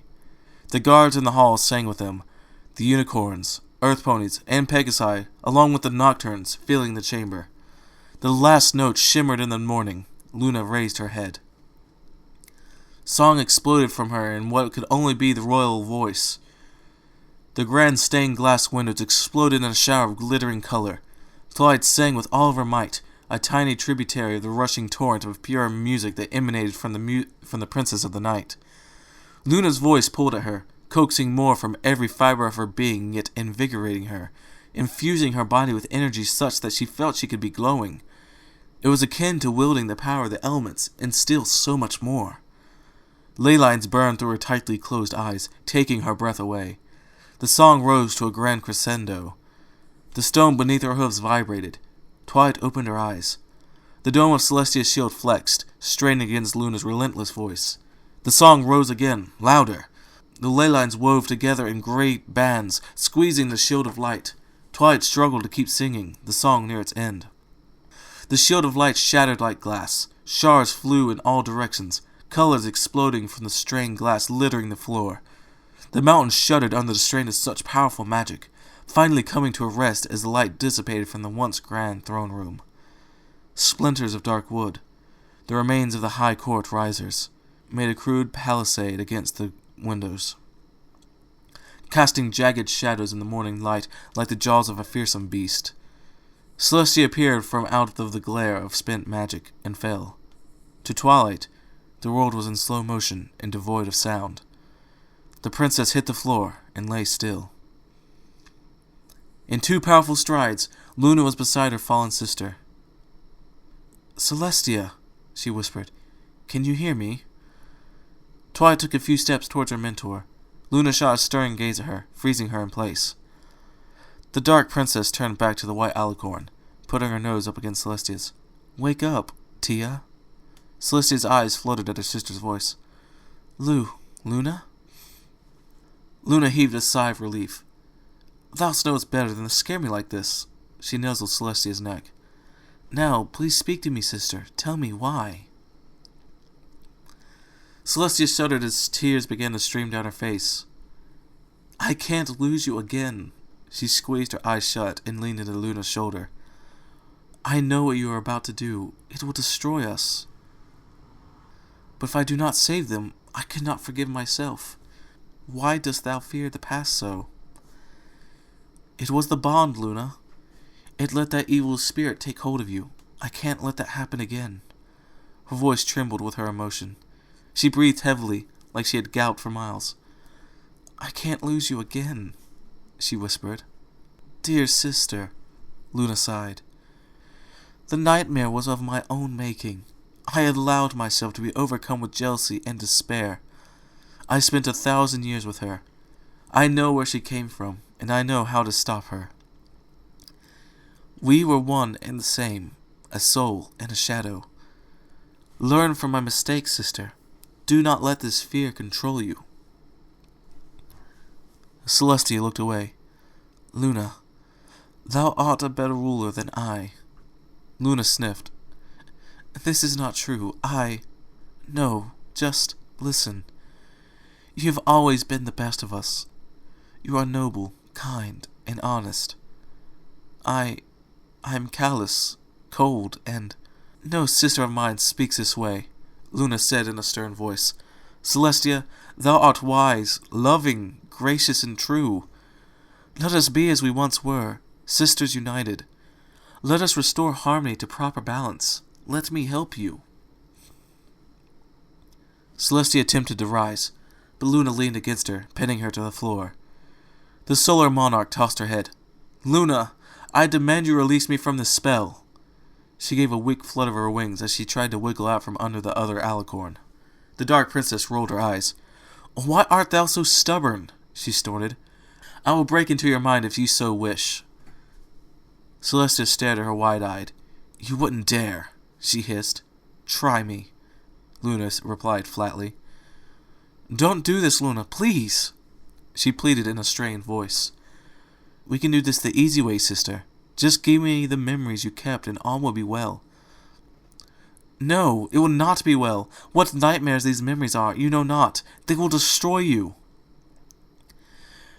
The guards in the hall sang with them, the unicorns, earth ponies, and Pegasi, along with the nocturnes, filling the chamber. The last note shimmered in the morning. Luna raised her head. Song exploded from her in what could only be the royal voice. The grand stained glass windows exploded in a shower of glittering color. Twilight sang with all of her might, a tiny tributary of the rushing torrent of pure music that emanated from the princess of the night. Luna's voice pulled at her, coaxing more from every fiber of her being, yet invigorating her, infusing her body with energy such that she felt she could be glowing. It was akin to wielding the power of the elements, and still so much more. Ley lines burned through her tightly closed eyes, taking her breath away. The song rose to a grand crescendo. The stone beneath her hooves vibrated. Twilight opened her eyes. The dome of Celestia's shield flexed, straining against Luna's relentless voice. The song rose again, louder. The ley lines wove together in great bands, squeezing the shield of light. Twilight struggled to keep singing, the song near its end. The shield of light shattered like glass. Shards flew in all directions, colors exploding from the strained glass littering the floor. The mountains shuddered under the strain of such powerful magic, finally coming to a rest as the light dissipated from the once grand throne room. Splinters of dark wood, the remains of the high court risers, made a crude palisade against the windows, casting jagged shadows in the morning light like the jaws of a fearsome beast. Celestia appeared from out of the glare of spent magic and fell. To Twilight, the world was in slow motion and devoid of sound. The princess hit the floor and lay still. In 2 powerful strides, Luna was beside her fallen sister. "Celestia," she whispered, "can you hear me?" Twilight took a few steps towards her mentor. Luna shot a stern gaze at her, freezing her in place. The dark princess turned back to the white alicorn, putting her nose up against Celestia's. "Wake up, Tia." Celestia's eyes floated at her sister's voice. Luna?" Luna heaved a sigh of relief. "Thou knowest better than to scare me like this." She nuzzled Celestia's neck. "Now, please speak to me, sister. Tell me why." Celestia shuddered as tears began to stream down her face. "I can't lose you again." She squeezed her eyes shut and leaned into Luna's shoulder. "I know what you are about to do. It will destroy us. But if I do not save them, I cannot forgive myself. Why dost thou fear the past so?" "It was the bond, Luna. It let that evil spirit take hold of you. I can't let that happen again." Her voice trembled with her emotion. She breathed heavily, like she had galloped for miles. "I can't lose you again," she whispered. "Dear sister," Luna sighed. "The nightmare was of my own making. I had allowed myself to be overcome with jealousy and despair. I spent 1,000 years with her. I know where she came from, and I know how to stop her. We were one and the same, a soul and a shadow. Learn from my mistakes, sister. do not let this fear control you. Celestia looked away. Luna, thou art a better ruler than I. Luna sniffed. This is not true. No, just listen. You have always been the best of us. You are noble, kind, and honest. I am callous, cold, and... No sister of mine speaks this way, Luna said in a stern voice. Celestia, thou art wise, loving, gracious, and true. Let us be as we once were, sisters united. Let us restore harmony to proper balance. Let me help you. Celestia attempted to rise, but Luna leaned against her, pinning her to the floor. The solar monarch tossed her head. Luna, I demand you release me from this spell. She gave a weak flutter of her wings as she tried to wiggle out from under the other alicorn. The dark princess rolled her eyes. Why art thou so stubborn? She snorted. I will break into your mind if you so wish. Celestia stared at her wide-eyed. You wouldn't dare, she hissed. Try me, Luna replied flatly. Don't do this, Luna, please, she pleaded in a strained voice. We can do this the easy way, sister. Just give me the memories you kept and all will be well. No, it will not be well. What nightmares these memories are, you know not. They will destroy you.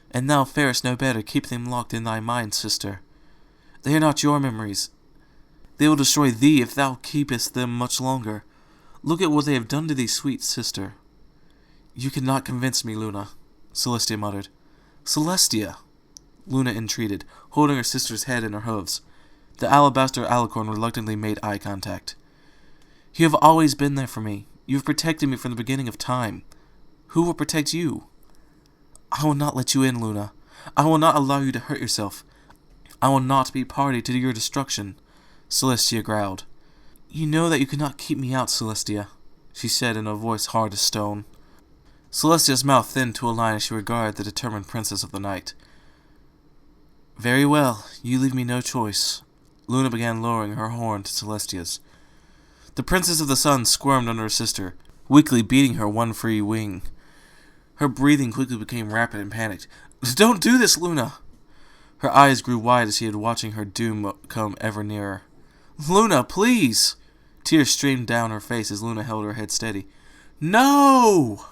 And thou farest no better, keep them locked in thy mind, sister. They are not your memories. They will destroy thee if thou keepest them much longer. Look at what they have done to thee, sweet sister. You cannot convince me, Luna, Celestia muttered. Celestia, Luna entreated, holding her sister's head in her hooves. The alabaster alicorn reluctantly made eye contact. You have always been there for me. You have protected me from the beginning of time. Who will protect you? I will not let you in, Luna. I will not allow you to hurt yourself. I will not be party to your destruction, Celestia growled. You know that you cannot keep me out, Celestia, she said in a voice hard as stone. Celestia's mouth thinned to a line as she regarded the determined princess of the night. Very well, you leave me no choice. Luna began lowering her horn to Celestia's. The princess of the sun squirmed under her sister, weakly beating her one free wing. Her breathing quickly became rapid and panicked. Don't do this, Luna! Her eyes grew wide as she had watching her doom come ever nearer. Luna, please! Tears streamed down her face as Luna held her head steady. No!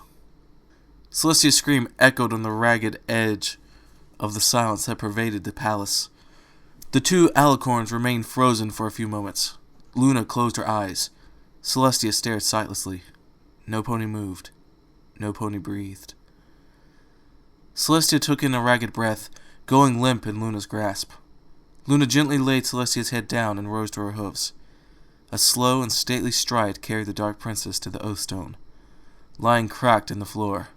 Celestia's scream echoed on the ragged edge of the silence that pervaded the palace. The two alicorns remained frozen for a few moments. Luna closed her eyes. Celestia stared sightlessly. No pony moved. No pony breathed. Celestia took in a ragged breath, going limp in Luna's grasp. Luna gently laid Celestia's head down and rose to her hooves. A slow and stately stride carried the dark princess to the oath stone, lying cracked in the floor.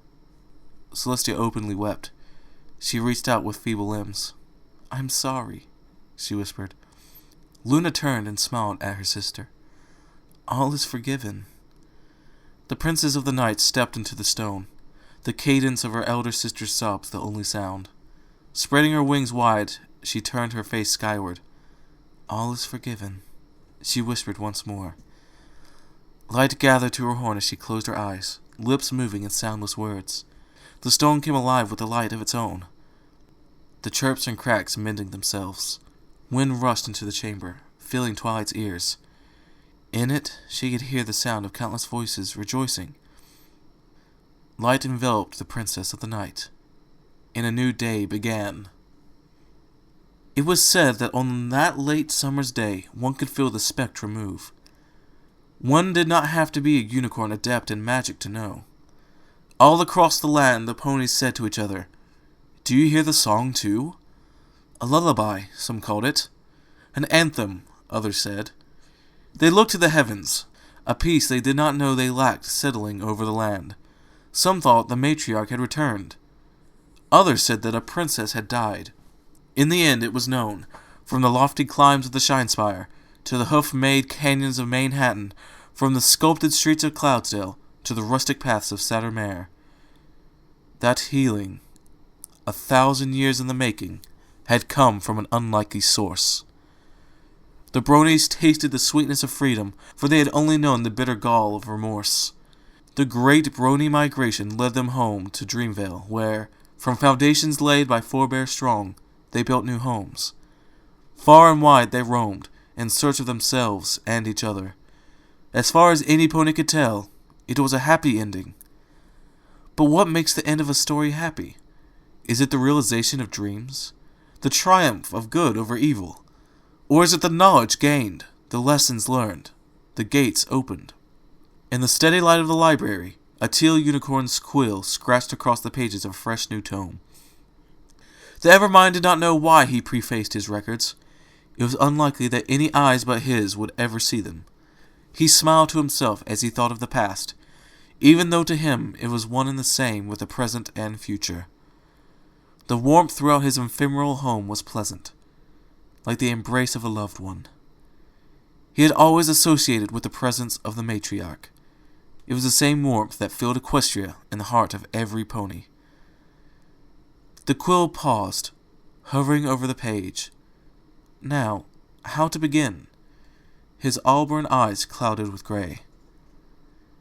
Celestia openly wept. She reached out with feeble limbs. I'm sorry, she whispered. Luna turned and smiled at her sister. All is forgiven. The princess of the night stepped into the stone, the cadence of her elder sister's sobs the only sound. Spreading her wings wide, she turned her face skyward. All is forgiven, she whispered once more. Light gathered to her horn as she closed her eyes, lips moving in soundless words. The stone came alive with a light of its own, the chirps and cracks mending themselves. Wind rushed into the chamber, filling Twilight's ears. In it, she could hear the sound of countless voices rejoicing. Light enveloped the princess of the night, and a new day began. It was said that on that late summer's day, one could feel the spectrum move. One did not have to be a unicorn adept in magic to know. All across the land, the ponies said to each other, Do you hear the song, too? A lullaby, some called it. An anthem, others said. They looked to the heavens, a peace they did not know they lacked settling over the land. Some thought the matriarch had returned. Others said that a princess had died. In the end, it was known, from the lofty climbs of the Shinespire to the hoof-made canyons of Manhattan, from the sculpted streets of Cloudsdale to the rustic paths of Sattermere, that healing, 1,000 years in the making, had come from an unlikely source. The Bronies tasted the sweetness of freedom, for they had only known the bitter gall of remorse. The great Brony migration led them home to Dreamvale, where, from foundations laid by forebears strong, they built new homes. Far and wide they roamed, in search of themselves and each other. As far as any pony could tell, it was a happy ending. But what makes the end of a story happy? Is it the realization of dreams? The triumph of good over evil? Or is it the knowledge gained, the lessons learned, the gates opened? In the steady light of the library, a teal unicorn's quill scratched across the pages of a fresh new tome. The Evermind did not know why he prefaced his records. It was unlikely that any eyes but his would ever see them. He smiled to himself as he thought of the past, even though to him it was one and the same with the present and future. The warmth throughout his ephemeral home was pleasant, like the embrace of a loved one. He had always associated with the presence of the matriarch. It was the same warmth that filled Equestria in the heart of every pony. The quill paused, hovering over the page. Now, how to begin? His auburn eyes clouded with gray.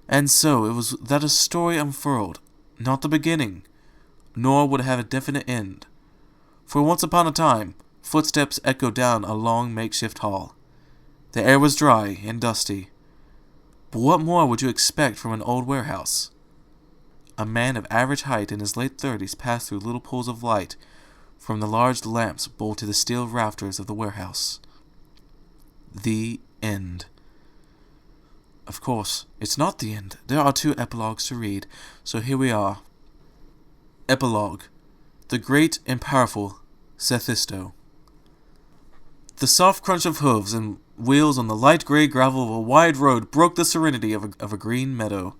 And so it was that a story unfurled, not the beginning, nor would it have a definite end. For once upon a time, footsteps echoed down a long makeshift hall. The air was dry and dusty. But what more would you expect from an old warehouse? A man of average height in his late 30s passed through little pools of light from the large lamps bolted to the steel rafters of the warehouse. The end. Of course, it's not the end. There are 2 epilogues to read, so here we are. Epilogue. The Great and Powerful Sethisto. The soft crunch of hooves and wheels on the light gray gravel of a wide road broke the serenity of a green meadow.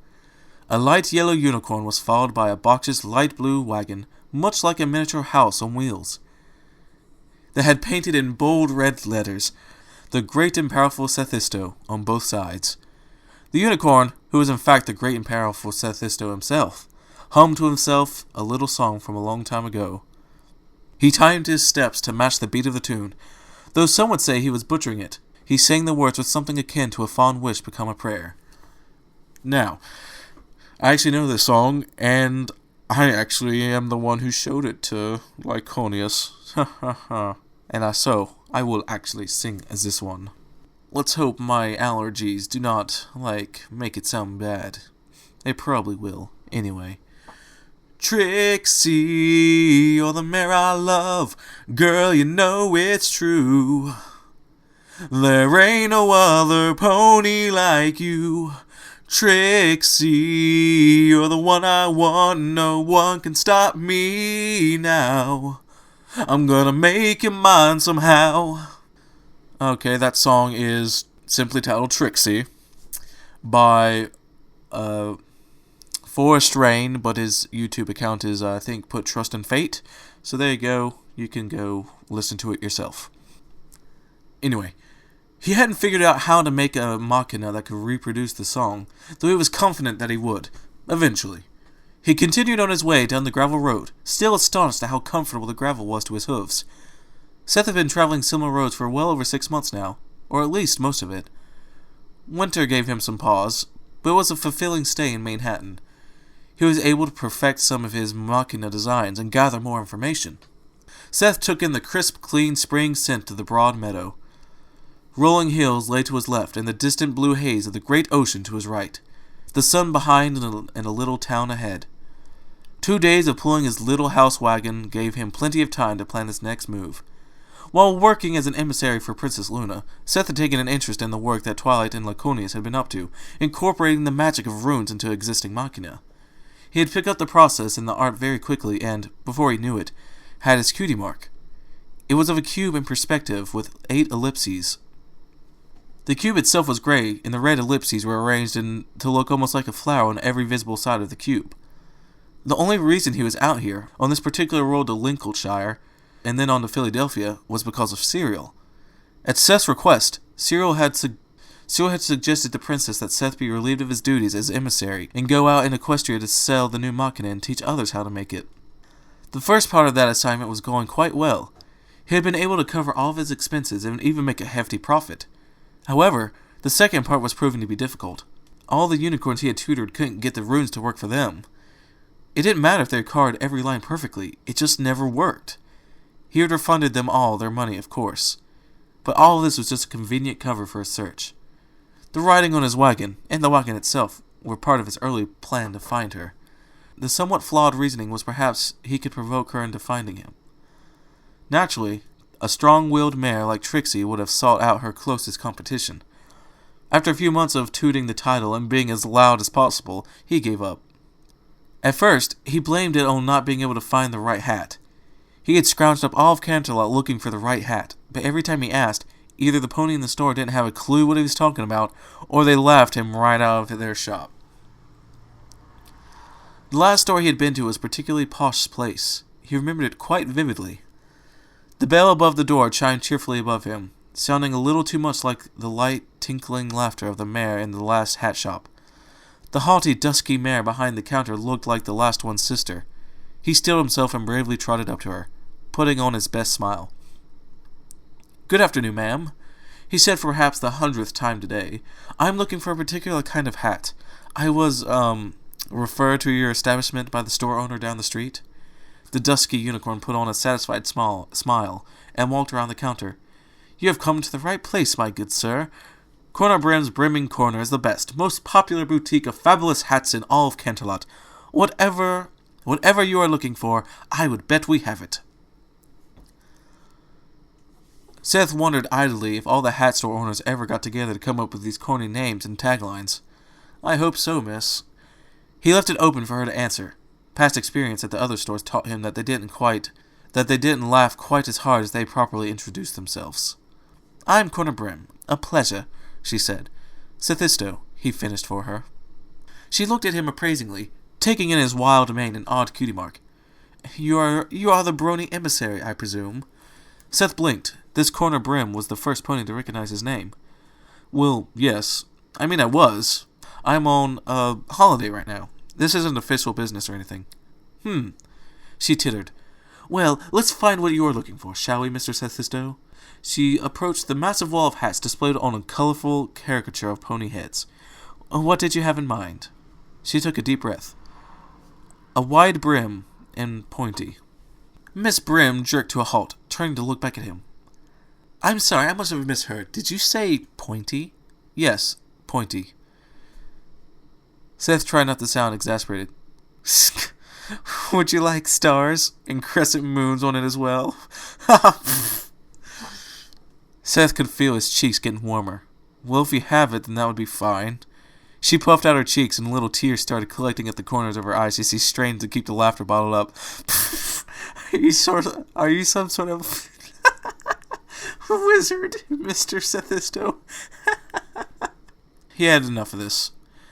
A light yellow unicorn was followed by a boxish light blue wagon, much like a miniature house on wheels, that had painted in bold red letters, "The Great and Powerful Sethisto," on both sides. The unicorn, who was in fact the great and powerful Sethisto himself, hummed to himself a little song from a long time ago. He timed his steps to match the beat of the tune, though some would say he was butchering it. He sang the words with something akin to a fond wish become a prayer. Now, I actually know this song, and I actually am the one who showed it to Lyconius. And I will actually sing as this one. Let's hope my allergies do not, make it sound bad. They probably will, anyway. Trixie, you're the mare I love. Girl, you know it's true. There ain't no other pony like you. Trixie, you're the one I want. No one can stop me now. I'm gonna make you mine somehow. Okay, that song is simply titled Trixie by Forrest Rain, but his YouTube account is, I think, Put Trust in Fate. So there you go. You can go listen to it yourself. Anyway, he hadn't figured out how to make a machina that could reproduce the song, though he was confident that he would, eventually. He continued on his way down the gravel road, still astonished at how comfortable the gravel was to his hooves. Seth had been traveling similar roads for well over 6 months now, or at least most of it. Winter gave him some pause, but it was a fulfilling stay in Manhattan. He was able to perfect some of his machina designs and gather more information. Seth took in the crisp, clean spring scent of the broad meadow. Rolling hills lay to his left, and the distant blue haze of the great ocean to his right. The sun behind and a little town ahead. 2 days of pulling his little house wagon gave him plenty of time to plan his next move. While working as an emissary for Princess Luna, Seth had taken an interest in the work that Twilight and Lyconius had been up to, incorporating the magic of runes into existing machina. He had picked up the process and the art very quickly and, before he knew it, had his cutie mark. It was of a cube in perspective with 8 ellipses. The cube itself was gray, and the red ellipses were arranged to look almost like a flower on every visible side of the cube. The only reason he was out here, on this particular road to Lincolnshire, and then on to Philadelphia, was because of Serial. At Seth's request, Serial had suggested to Princess that Seth be relieved of his duties as emissary and go out in Equestria to sell the new machina and teach others how to make it. The first part of that assignment was going quite well. He had been able to cover all of his expenses and even make a hefty profit. However, the second part was proving to be difficult. All the unicorns he had tutored couldn't get the runes to work for them. It didn't matter if they carved every line perfectly, it just never worked. He had refunded them all their money, of course. But all of this was just a convenient cover for his search. The riding on his wagon, and the wagon itself, were part of his early plan to find her. The somewhat flawed reasoning was perhaps he could provoke her into finding him. Naturally, a strong-willed mare like Trixie would have sought out her closest competition. After a few months of tooting the title and being as loud as possible, he gave up. At first, he blamed it on not being able to find the right hat. He had scrounged up all of Canterlot looking for the right hat, but every time he asked, either the pony in the store didn't have a clue what he was talking about, or they laughed him right out of their shop. The last store he had been to was a particularly posh place. He remembered it quite vividly. The bell above the door chimed cheerfully above him, sounding a little too much like the light, tinkling laughter of the mare in the last hat shop. The haughty, dusky mare behind the counter looked like the last one's sister. He steeled himself and bravely trotted up to her, putting on his best smile. "Good afternoon, ma'am," he said for perhaps the 100th time today. "I'm looking for a particular kind of hat. I was, referred to your establishment by the store owner down the street." The dusky unicorn put on a satisfied smile and walked around the counter. "You have come to the right place, my good sir. Corner Brim's Brimming Corner is the best, most popular boutique of fabulous hats in all of Canterlot. Whatever you are looking for, I would bet we have it." Seth wondered idly if all the hat store owners ever got together to come up with these corny names and taglines. "I hope so, miss." He left it open for her to answer. Past experience at the other stores taught him that they didn't laugh quite as hard as they properly introduced themselves. "I'm Corner Brim. A pleasure," she said. "Sethisto," he finished for her. She looked at him appraisingly, taking in his wild mane and odd cutie mark. You are the Brony emissary, I presume?" Seth blinked. This Corner Brim was the first pony to recognize his name. "Well, yes. I was. I'm on a holiday right now. This isn't official business or anything." She tittered. "Well, let's find what you're looking for, shall we, Mr. Sethisto?" She approached the massive wall of hats displayed on a colorful caricature of pony heads. "What did you have in mind?" She took a deep breath. "A wide brim and pointy." Miss Brim jerked to a halt, turning to look back at him. "I'm sorry, I must have misheard. Did you say pointy?" "Yes, pointy." Seth tried not to sound exasperated. "Would you like stars and crescent moons on it as well?" Seth could feel his cheeks getting warmer. "Well, if you have it, then that would be fine." She puffed out her cheeks and little tears started collecting at the corners of her eyes as she strained to keep the laughter bottled up. Are you some sort of wizard, Mr. Sethisto?" He had enough of this.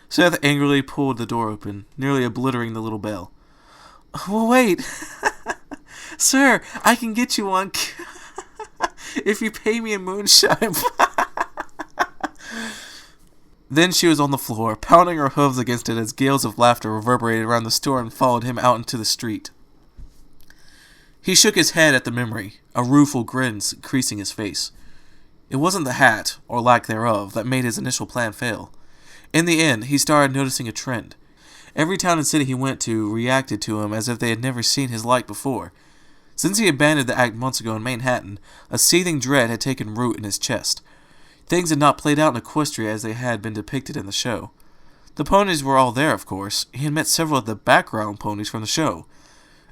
Seth angrily pulled the door open, nearly obliterating the little bell. "Well, wait. Sir, I can get you one if you pay me in moonshine." Then she was on the floor, pounding her hooves against it as gales of laughter reverberated around the store and followed him out into the street. He shook his head at the memory, a rueful grin creasing his face. It wasn't the hat, or lack thereof, that made his initial plan fail. In the end, he started noticing a trend. Every town and city he went to reacted to him as if they had never seen his like before. Since he abandoned the act months ago in Manhattan, a seething dread had taken root in his chest. Things had not played out in Equestria as they had been depicted in the show. The ponies were all there, of course. He had met several of the background ponies from the show.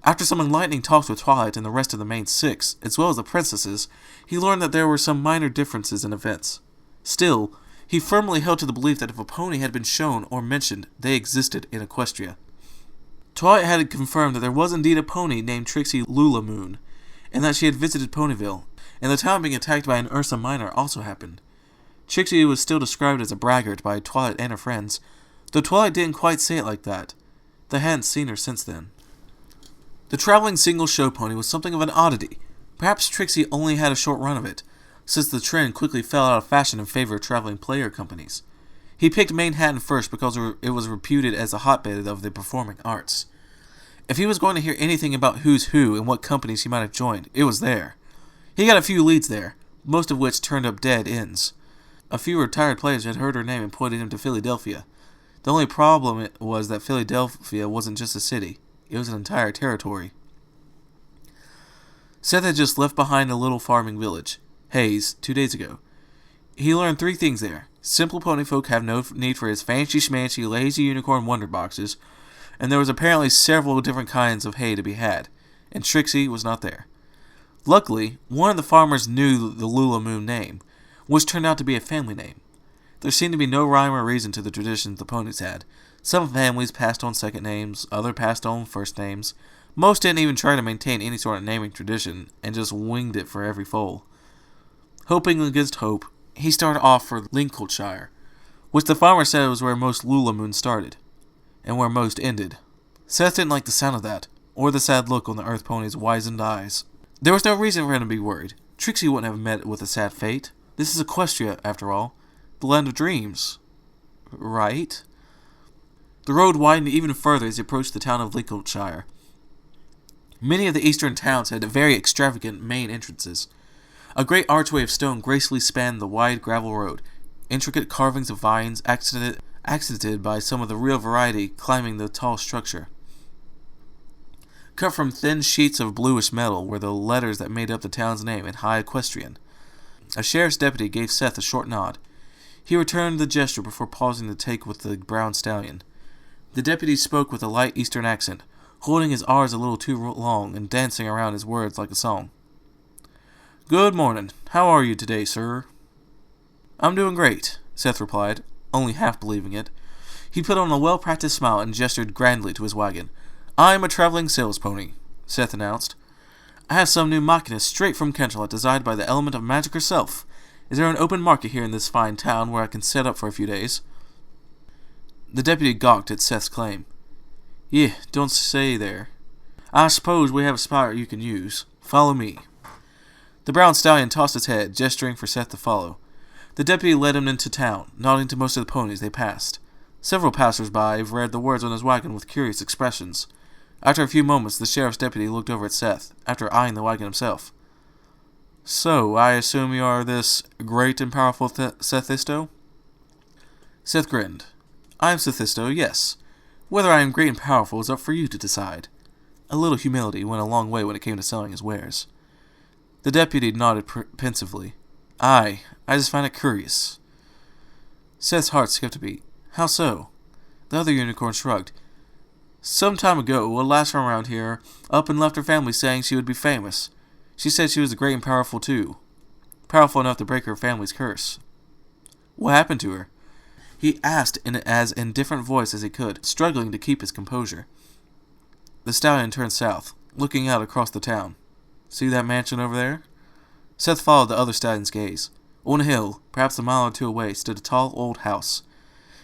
After some enlightening talks with Twilight and the rest of the main six, as well as the princesses, he learned that there were some minor differences in events. Still, he firmly held to the belief that if a pony had been shown or mentioned, they existed in Equestria. Twilight had confirmed that there was indeed a pony named Trixie Lulamoon, and that she had visited Ponyville, and the town being attacked by an Ursa Minor also happened. Trixie was still described as a braggart by Twilight and her friends, though Twilight didn't quite say it like that. They hadn't seen her since then. The traveling single show pony was something of an oddity. Perhaps Trixie only had a short run of it, since the trend quickly fell out of fashion in favor of traveling player companies. He picked Manhattan first because it was reputed as a hotbed of the performing arts. If he was going to hear anything about who's who and what companies he might have joined, it was there. He got a few leads there, most of which turned up dead ends. A few retired players had heard her name and pointed him to Philadelphia. The only problem was that Philadelphia wasn't just a city. It was an entire territory. Seth had just left behind a little farming village, Hayes, 2 days ago. He learned 3 things there. Simple pony folk have no need for his fancy-schmancy, lazy unicorn wonder boxes, and there was apparently several different kinds of hay to be had, and Trixie was not there. Luckily, one of the farmers knew the Lulamoon name, which turned out to be a family name. There seemed to be no rhyme or reason to the traditions the ponies had. Some families passed on second names, others passed on first names. Most didn't even try to maintain any sort of naming tradition, and just winged it for every foal. Hoping against hope, he started off for Lincolnshire, which the farmer said was where most Lulamoons started, and where most ended. Seth didn't like the sound of that, or the sad look on the Earth pony's wizened eyes. There was no reason for him to be worried. Trixie wouldn't have met with a sad fate. This is Equestria, after all. The land of dreams. Right? The road widened even further as he approached the town of Lincolnshire. Many of the eastern towns had very extravagant main entrances. A great archway of stone gracefully spanned the wide gravel road, intricate carvings of vines accented by some of the real variety climbing the tall structure. Cut from thin sheets of bluish metal were the letters that made up the town's name in high equestrian. A sheriff's deputy gave Seth a short nod. He returned the gesture before pausing to take with the brown stallion. The deputy spoke with a light eastern accent, holding his R's a little too long and dancing around his words like a song. "Good morning. How are you today, sir?" "I'm doing great," Seth replied, only half believing it. He put on a well-practiced smile and gestured grandly to his wagon. "I'm a traveling sales pony," Seth announced. "I have some new machina straight from Canterlot designed by the element of magic herself. Is there an open market here in this fine town where I can set up for a few days?" The deputy gawked at Seth's claim. "Yeah, don't say there. I suppose we have a spot you can use. Follow me." The brown stallion tossed his head, gesturing for Seth to follow. The deputy led him into town, nodding to most of the ponies they passed. Several passers-by read the words on his wagon with curious expressions. After a few moments, the sheriff's deputy looked over at Seth, after eyeing the wagon himself. "So, I assume you are this great and powerful Sethisto?" Seth grinned. "I am Sethisto, yes. Whether I am great and powerful is up for you to decide." A little humility went a long way when it came to selling his wares. The deputy nodded pensively. "Aye, I just find it curious." Seth's heart skipped a beat. "How so?" The other unicorn shrugged. "Some time ago, a lass from around here up and left her family saying she would be famous. She said she was great and powerful too. Powerful enough to break her family's curse." "What happened to her?" He asked in as indifferent voice as he could, struggling to keep his composure. The stallion turned south, looking out across the town. "See that mansion over there?" Seth followed the other stallion's gaze. On a hill, perhaps a mile or two away, stood a tall old house.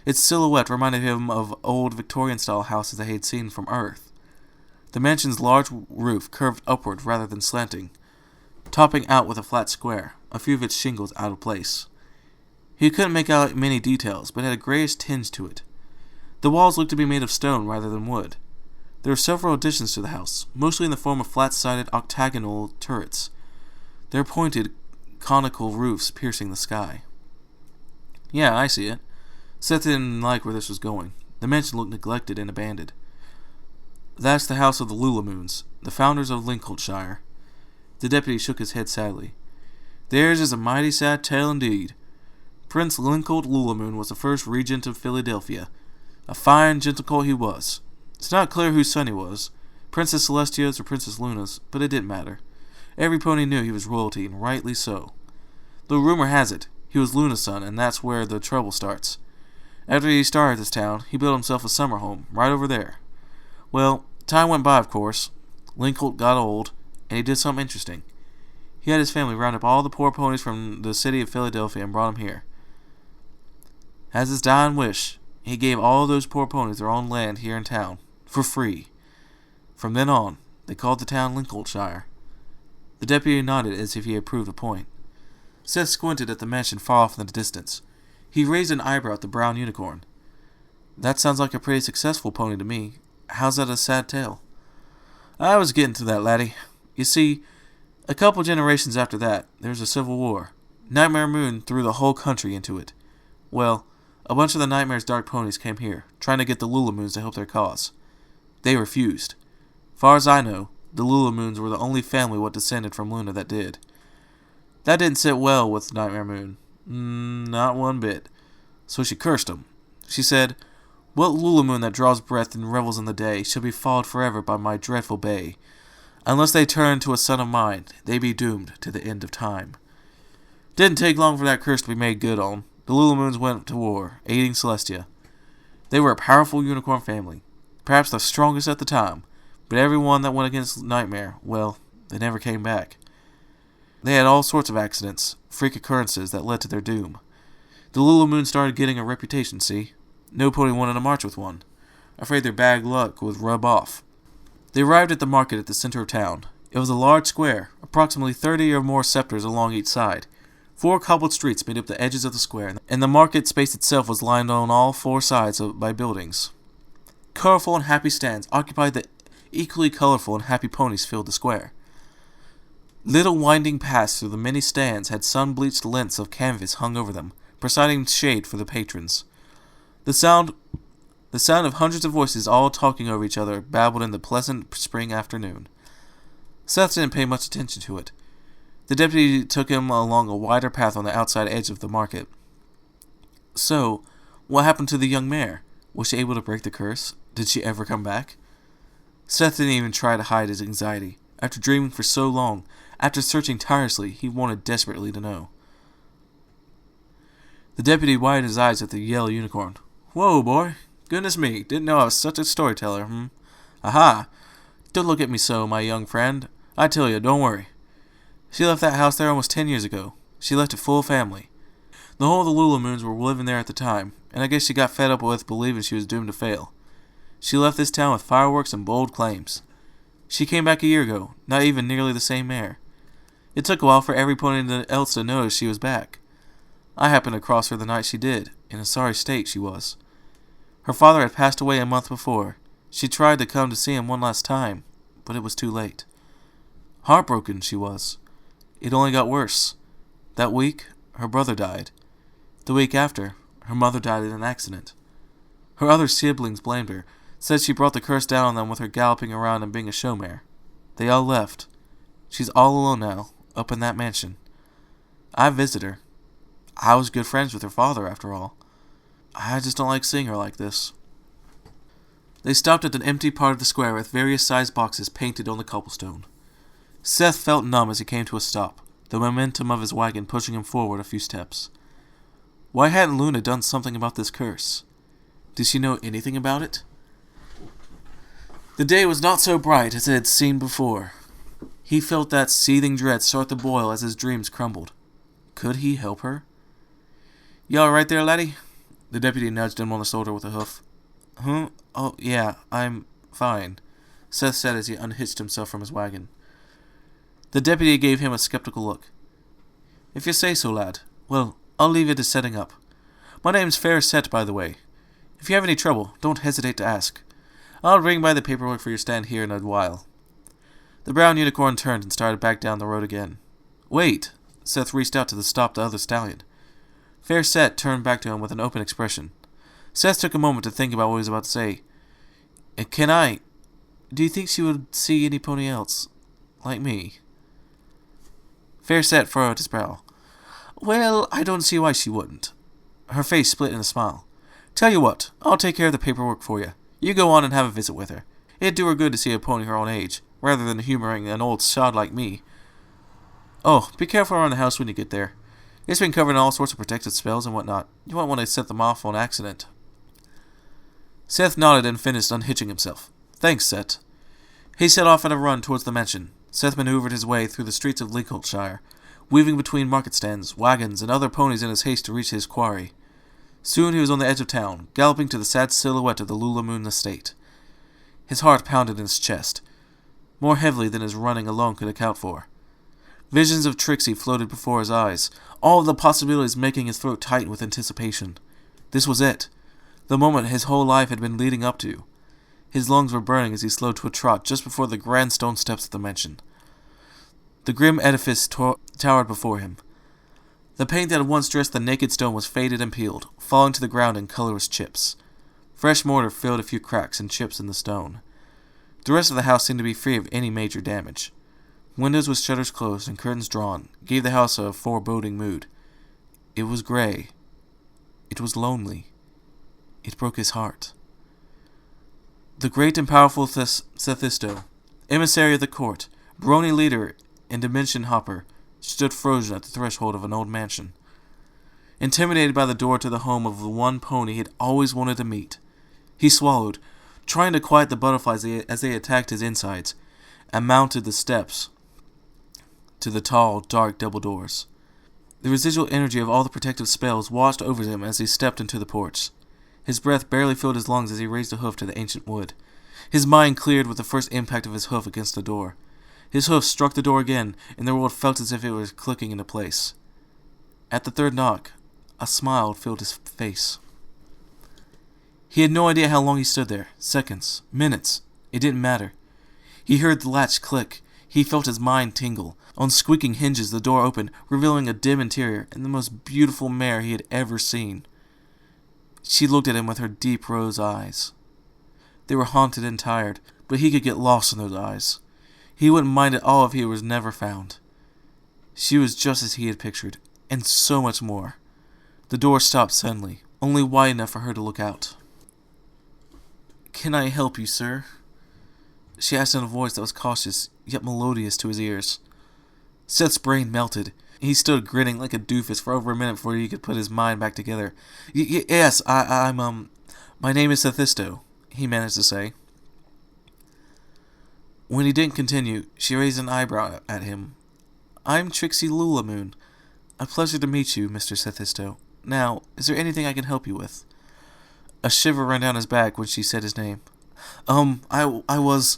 Its silhouette reminded him of old Victorian-style houses they had seen from Earth. The mansion's large roof curved upward rather than slanting, topping out with a flat square, a few of its shingles out of place. He couldn't make out many details, but had a grayish tinge to it. The walls looked to be made of stone rather than wood. There were several additions to the house, mostly in the form of flat-sided octagonal turrets, their pointed, conical roofs piercing the sky. "Yeah, I see it." Seth didn't like where this was going. The mansion looked neglected and abandoned. "That's the house of the Lulamoons, the founders of Lincolnshire." The deputy shook his head sadly. "Theirs is a mighty sad tale indeed. Prince Lincoln Lulamoon was the first regent of Philadelphia. A fine gentle colt he was. It's not clear whose son he was, Princess Celestia's or Princess Luna's, but it didn't matter. Every pony knew he was royalty, and rightly so. Though rumor has it, he was Luna's son, and that's where the trouble starts. After he started this town, he built himself a summer home, right over there. Well, time went by, of course. Lincoln got old, and he did something interesting. He had his family round up all the poor ponies from the city of Philadelphia and brought them here. As his dying wish, he gave all those poor ponies their own land here in town, for free. From then on, they called the town Lincolnshire." The deputy nodded as if he approved a point. Seth squinted at the mansion far off in the distance. He raised an eyebrow at the brown unicorn. "That sounds like a pretty successful pony to me. How's that a sad tale?" "I was getting to that, laddie. You see, a couple generations after that, there was a civil war. Nightmare Moon threw the whole country into it. Well, A bunch of the Nightmare's dark ponies came here, trying to get the Lulamoons to help their cause. They refused. Far as I know, the Lulamoons were the only family what descended from Luna that did. That didn't sit well with Nightmare Moon. Not one bit. So she cursed them. She said, "What Lulamoon that draws breath and revels in the day shall be followed forever by my dreadful bay. Unless they turn to a son of mine, they be doomed to the end of time." Didn't take long for that curse to be made good on. The Lulamoons went to war, aiding Celestia. They were a powerful unicorn family, perhaps the strongest at the time, but everyone that went against Nightmare, well, they never came back. They had all sorts of accidents, freak occurrences that led to their doom. The Lulamoon started getting a reputation, see? No pony wanted to march with one, afraid their bad luck would rub off. They arrived at the market at the center of town. It was a large square, approximately 30 or more scepters along each side. 4 cobbled streets made up the edges of the square, and the market space itself was lined on all 4 sides by buildings. Colorful and happy stands occupied the equally colorful and happy ponies filled the square. Little winding paths through the many stands had sun-bleached lengths of canvas hung over them, providing shade for the patrons. The sound of hundreds of voices all talking over each other babbled in the pleasant spring afternoon. Seth didn't pay much attention to it. The deputy took him along a wider path on the outside edge of the market. So, what happened to the young mare? Was she able to break the curse? Did she ever come back? Seth didn't even try to hide his anxiety. After dreaming for so long, after searching tirelessly, he wanted desperately to know. The deputy widened his eyes at the yellow unicorn. "Whoa, boy. Goodness me, didn't know I was such a storyteller, Aha! Don't look at me so, my young friend. I tell you, don't worry. She left that house there almost 10 years ago. She left it full of family. The whole of the Lulamoons were living there at the time, and I guess she got fed up with believing she was doomed to fail. She left this town with fireworks and bold claims. She came back a year ago, not even nearly the same mare. It took a while for every pony else to notice she was back. I happened across her the night she did, in a sorry state she was. Her father had passed away a month before. She tried to come to see him one last time, but it was too late. Heartbroken she was. It only got worse. That week, her brother died. The week after, her mother died in an accident. Her other siblings blamed her, said she brought the curse down on them with her galloping around and being a show mare. They all left. She's all alone now, up in that mansion. I visit her. I was good friends with her father, after all. I just don't like seeing her like this." They stopped at an empty part of the square with various sized boxes painted on the cobblestone. Seth felt numb as he came to a stop, the momentum of his wagon pushing him forward a few steps. Why hadn't Luna done something about this curse? Did she know anything about it? The day was not so bright as it had seemed before. He felt that seething dread start to boil as his dreams crumbled. Could he help her? "You all right there, laddie?" The deputy nudged him on the shoulder with a hoof. "Huh? Oh, yeah, I'm fine," Seth said as he unhitched himself from his wagon. The deputy gave him a skeptical look. "If you say so, lad. Well, I'll leave you to setting up. My name's Fair Set, by the way. If you have any trouble, don't hesitate to ask. I'll bring by the paperwork for your stand here in a while." The brown unicorn turned and started back down the road again. "Wait!" Seth reached out to stop the other stallion. Fair Set turned back to him with an open expression. Seth took a moment to think about what he was about to say. Do you think she would see any pony else? Like me?" Fair Set furrowed his brow. "Well, I don't see why she wouldn't." Her face split in a smile. "Tell you what, I'll take care of the paperwork for you. You go on and have a visit with her. It'd do her good to see a pony her own age, rather than humoring an old sod like me. Oh, be careful around the house when you get there. It's been covered in all sorts of protected spells and whatnot. You won't want to set them off on accident." Seth nodded and finished unhitching himself. "Thanks, Seth." He set off at a run towards the mansion. Seth maneuvered his way through the streets of Lincolnshire, weaving between market stands, wagons, and other ponies in his haste to reach his quarry. Soon he was on the edge of town, galloping to the sad silhouette of the Lulamoon estate. His heart pounded in his chest, more heavily than his running alone could account for. Visions of Trixie floated before his eyes, all of the possibilities making his throat tighten with anticipation. This was it, the moment his whole life had been leading up to. His lungs were burning as he slowed to a trot just before the grand stone steps of the mansion. The grim edifice towered before him. The paint that had once dressed the naked stone was faded and peeled, falling to the ground in colorless chips. Fresh mortar filled a few cracks and chips in the stone. The rest of the house seemed to be free of any major damage. Windows with shutters closed and curtains drawn gave the house a foreboding mood. It was gray. It was lonely. It broke his heart. The great and powerful Sethisto, emissary of the court, Brony leader and dimension hopper, stood frozen at the threshold of an old mansion. Intimidated by the door to the home of the one pony he had always wanted to meet, he swallowed, trying to quiet the butterflies as they attacked his insides, and mounted the steps to the tall, dark double doors. The residual energy of all the protective spells washed over him as he stepped into the porch. His breath barely filled his lungs as he raised a hoof to the ancient wood. His mind cleared with the first impact of his hoof against the door. His hoof struck the door again, and the world felt as if it was clicking into place. At the third knock, a smile filled his face. He had no idea how long he stood there. Seconds, minutes, it didn't matter. He heard the latch click. He felt his mind tingle. On squeaking hinges, the door opened, revealing a dim interior and the most beautiful mare he had ever seen. She looked at him with her deep rose eyes. They were haunted and tired, but he could get lost in those eyes. He wouldn't mind at all if he was never found. She was just as he had pictured, and so much more. The door stopped suddenly, only wide enough for her to look out. "Can I help you, sir?" she asked in a voice that was cautious, yet melodious to his ears. Seth's brain melted. He stood grinning like a doofus for over a minute before he could put his mind back together. Yes, I'm my name is Sethisto," he managed to say. When he didn't continue, she raised an eyebrow at him. "I'm Trixie Lulamoon. A pleasure to meet you, Mr. Sethisto. Now, is there anything I can help you with?" A shiver ran down his back when she said his name. I was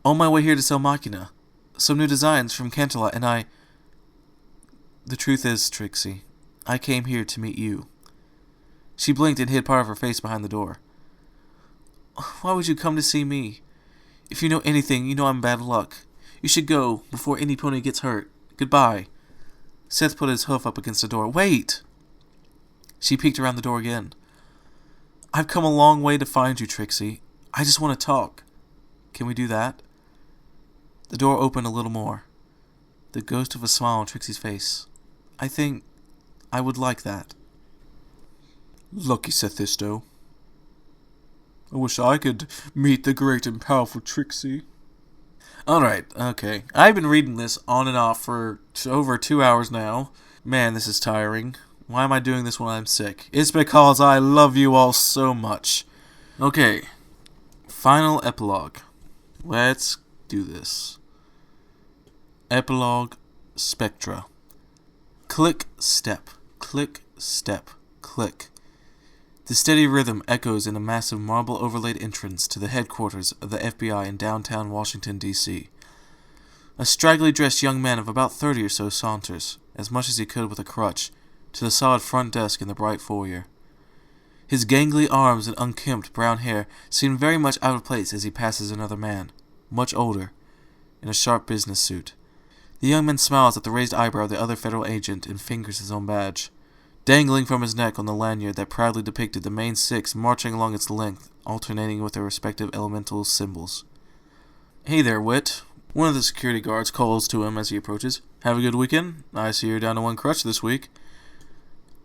on my way here to sell Machina. Some new designs from Canterlot, and The truth is, Trixie, I came here to meet you." She blinked and hid part of her face behind the door. "Why would you come to see me? If you know anything, you know I'm bad luck. You should go, before any pony gets hurt. Goodbye." Seth put his hoof up against the door. "Wait!" She peeked around the door again. "I've come a long way to find you, Trixie. I just want to talk. Can we do that?" The door opened a little more. The ghost of a smile on Trixie's face. "I think I would like that." "Lucky Sethisto. I wish I could meet the great and powerful Trixie." Alright, okay. I've been reading this on and off for over 2 hours now. Man, this is tiring. Why am I doing this when I'm sick? It's because I love you all so much. Okay. Final epilogue. Let's do this. Epilogue Spectra. Click, step, click, step, click. The steady rhythm echoes in a massive marble-overlaid entrance to the headquarters of the FBI in downtown Washington, D.C. A straggly dressed young man of about 30 or so saunters, as much as he could with a crutch, to the solid front desk in the bright foyer. His gangly arms and unkempt brown hair seem very much out of place as he passes another man, much older, in a sharp business suit. The young man smiles at the raised eyebrow of the other federal agent and fingers his own badge, dangling from his neck on the lanyard that proudly depicted the main six marching along its length, alternating with their respective elemental symbols. "Hey there, Wit," one of the security guards calls to him as he approaches. "Have a good weekend? I see you're down to one crutch this week."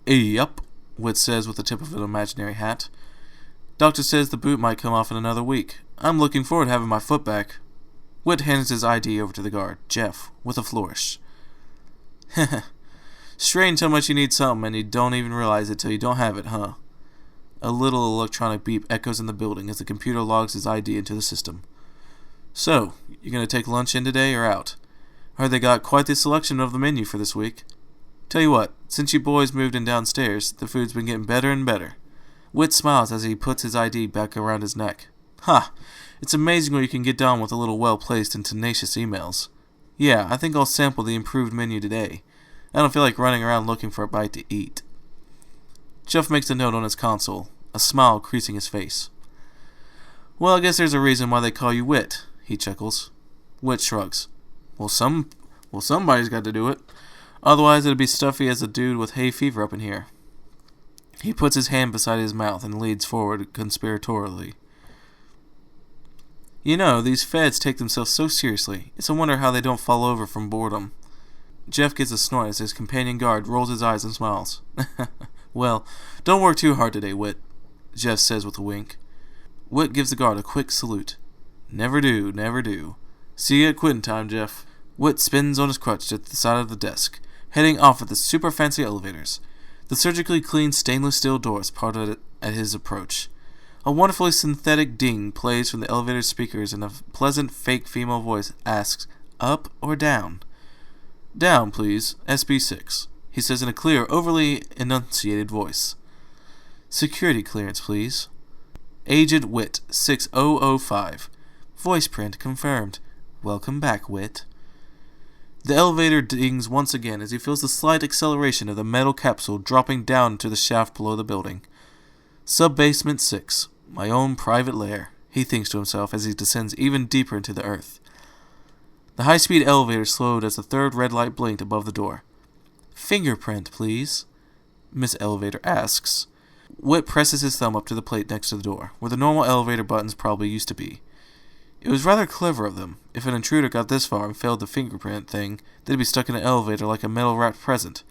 "Yup," Wit says with the tip of an imaginary hat. "Doctor says the boot might come off in another week. I'm looking forward to having my foot back." Wit hands his ID over to the guard, Jeff, with a flourish. "Heh. Strange how much you need something and you don't even realize it till you don't have it, huh?" A little electronic beep echoes in the building as the computer logs his ID into the system. "So, you gonna take lunch in today or out? Heard they got quite the selection of the menu for this week. Tell you what, since you boys moved in downstairs, the food's been getting better and better." Wit smiles as he puts his ID back around his neck. "Ha! It's amazing what you can get done with a little well-placed and tenacious emails. Yeah, I think I'll sample the improved menu today. I don't feel like running around looking for a bite to eat." Jeff makes a note on his console, a smile creasing his face. "Well, I guess there's a reason why they call you Wit," he chuckles. Wit shrugs. Well, somebody's got to do it. Otherwise, it'd be stuffy as a dude with hay fever up in here. He puts his hand beside his mouth and leads forward conspiratorially. You know, these feds take themselves so seriously. It's a wonder how they don't fall over from boredom. Jeff gives a snort as his companion guard rolls his eyes and smiles. Well, don't work too hard today, Whit, Jeff says with a wink. Whit gives the guard a quick salute. Never do, never do. See you at quitting time, Jeff. Whit spins on his crutch at the side of the desk, heading off at the super fancy elevators. The surgically clean stainless steel doors parted at his approach. A wonderfully synthetic ding plays from the elevator speakers and a pleasant fake female voice asks, up or down? Down, please, SB6, he says in a clear, overly enunciated voice. Security clearance, please. Agent Whit, 6005. Voice print confirmed. Welcome back, Whit. The elevator dings once again as he feels the slight acceleration of the metal capsule dropping down to the shaft below the building. Sub-basement 6. My own private lair, he thinks to himself as he descends even deeper into the earth. The high-speed elevator slowed as the third red light blinked above the door. Fingerprint, please, Miss Elevator asks. Whit presses his thumb up to the plate next to the door, where the normal elevator buttons probably used to be. It was rather clever of them. If an intruder got this far and failed the fingerprint thing, they'd be stuck in an elevator like a metal-wrapped present.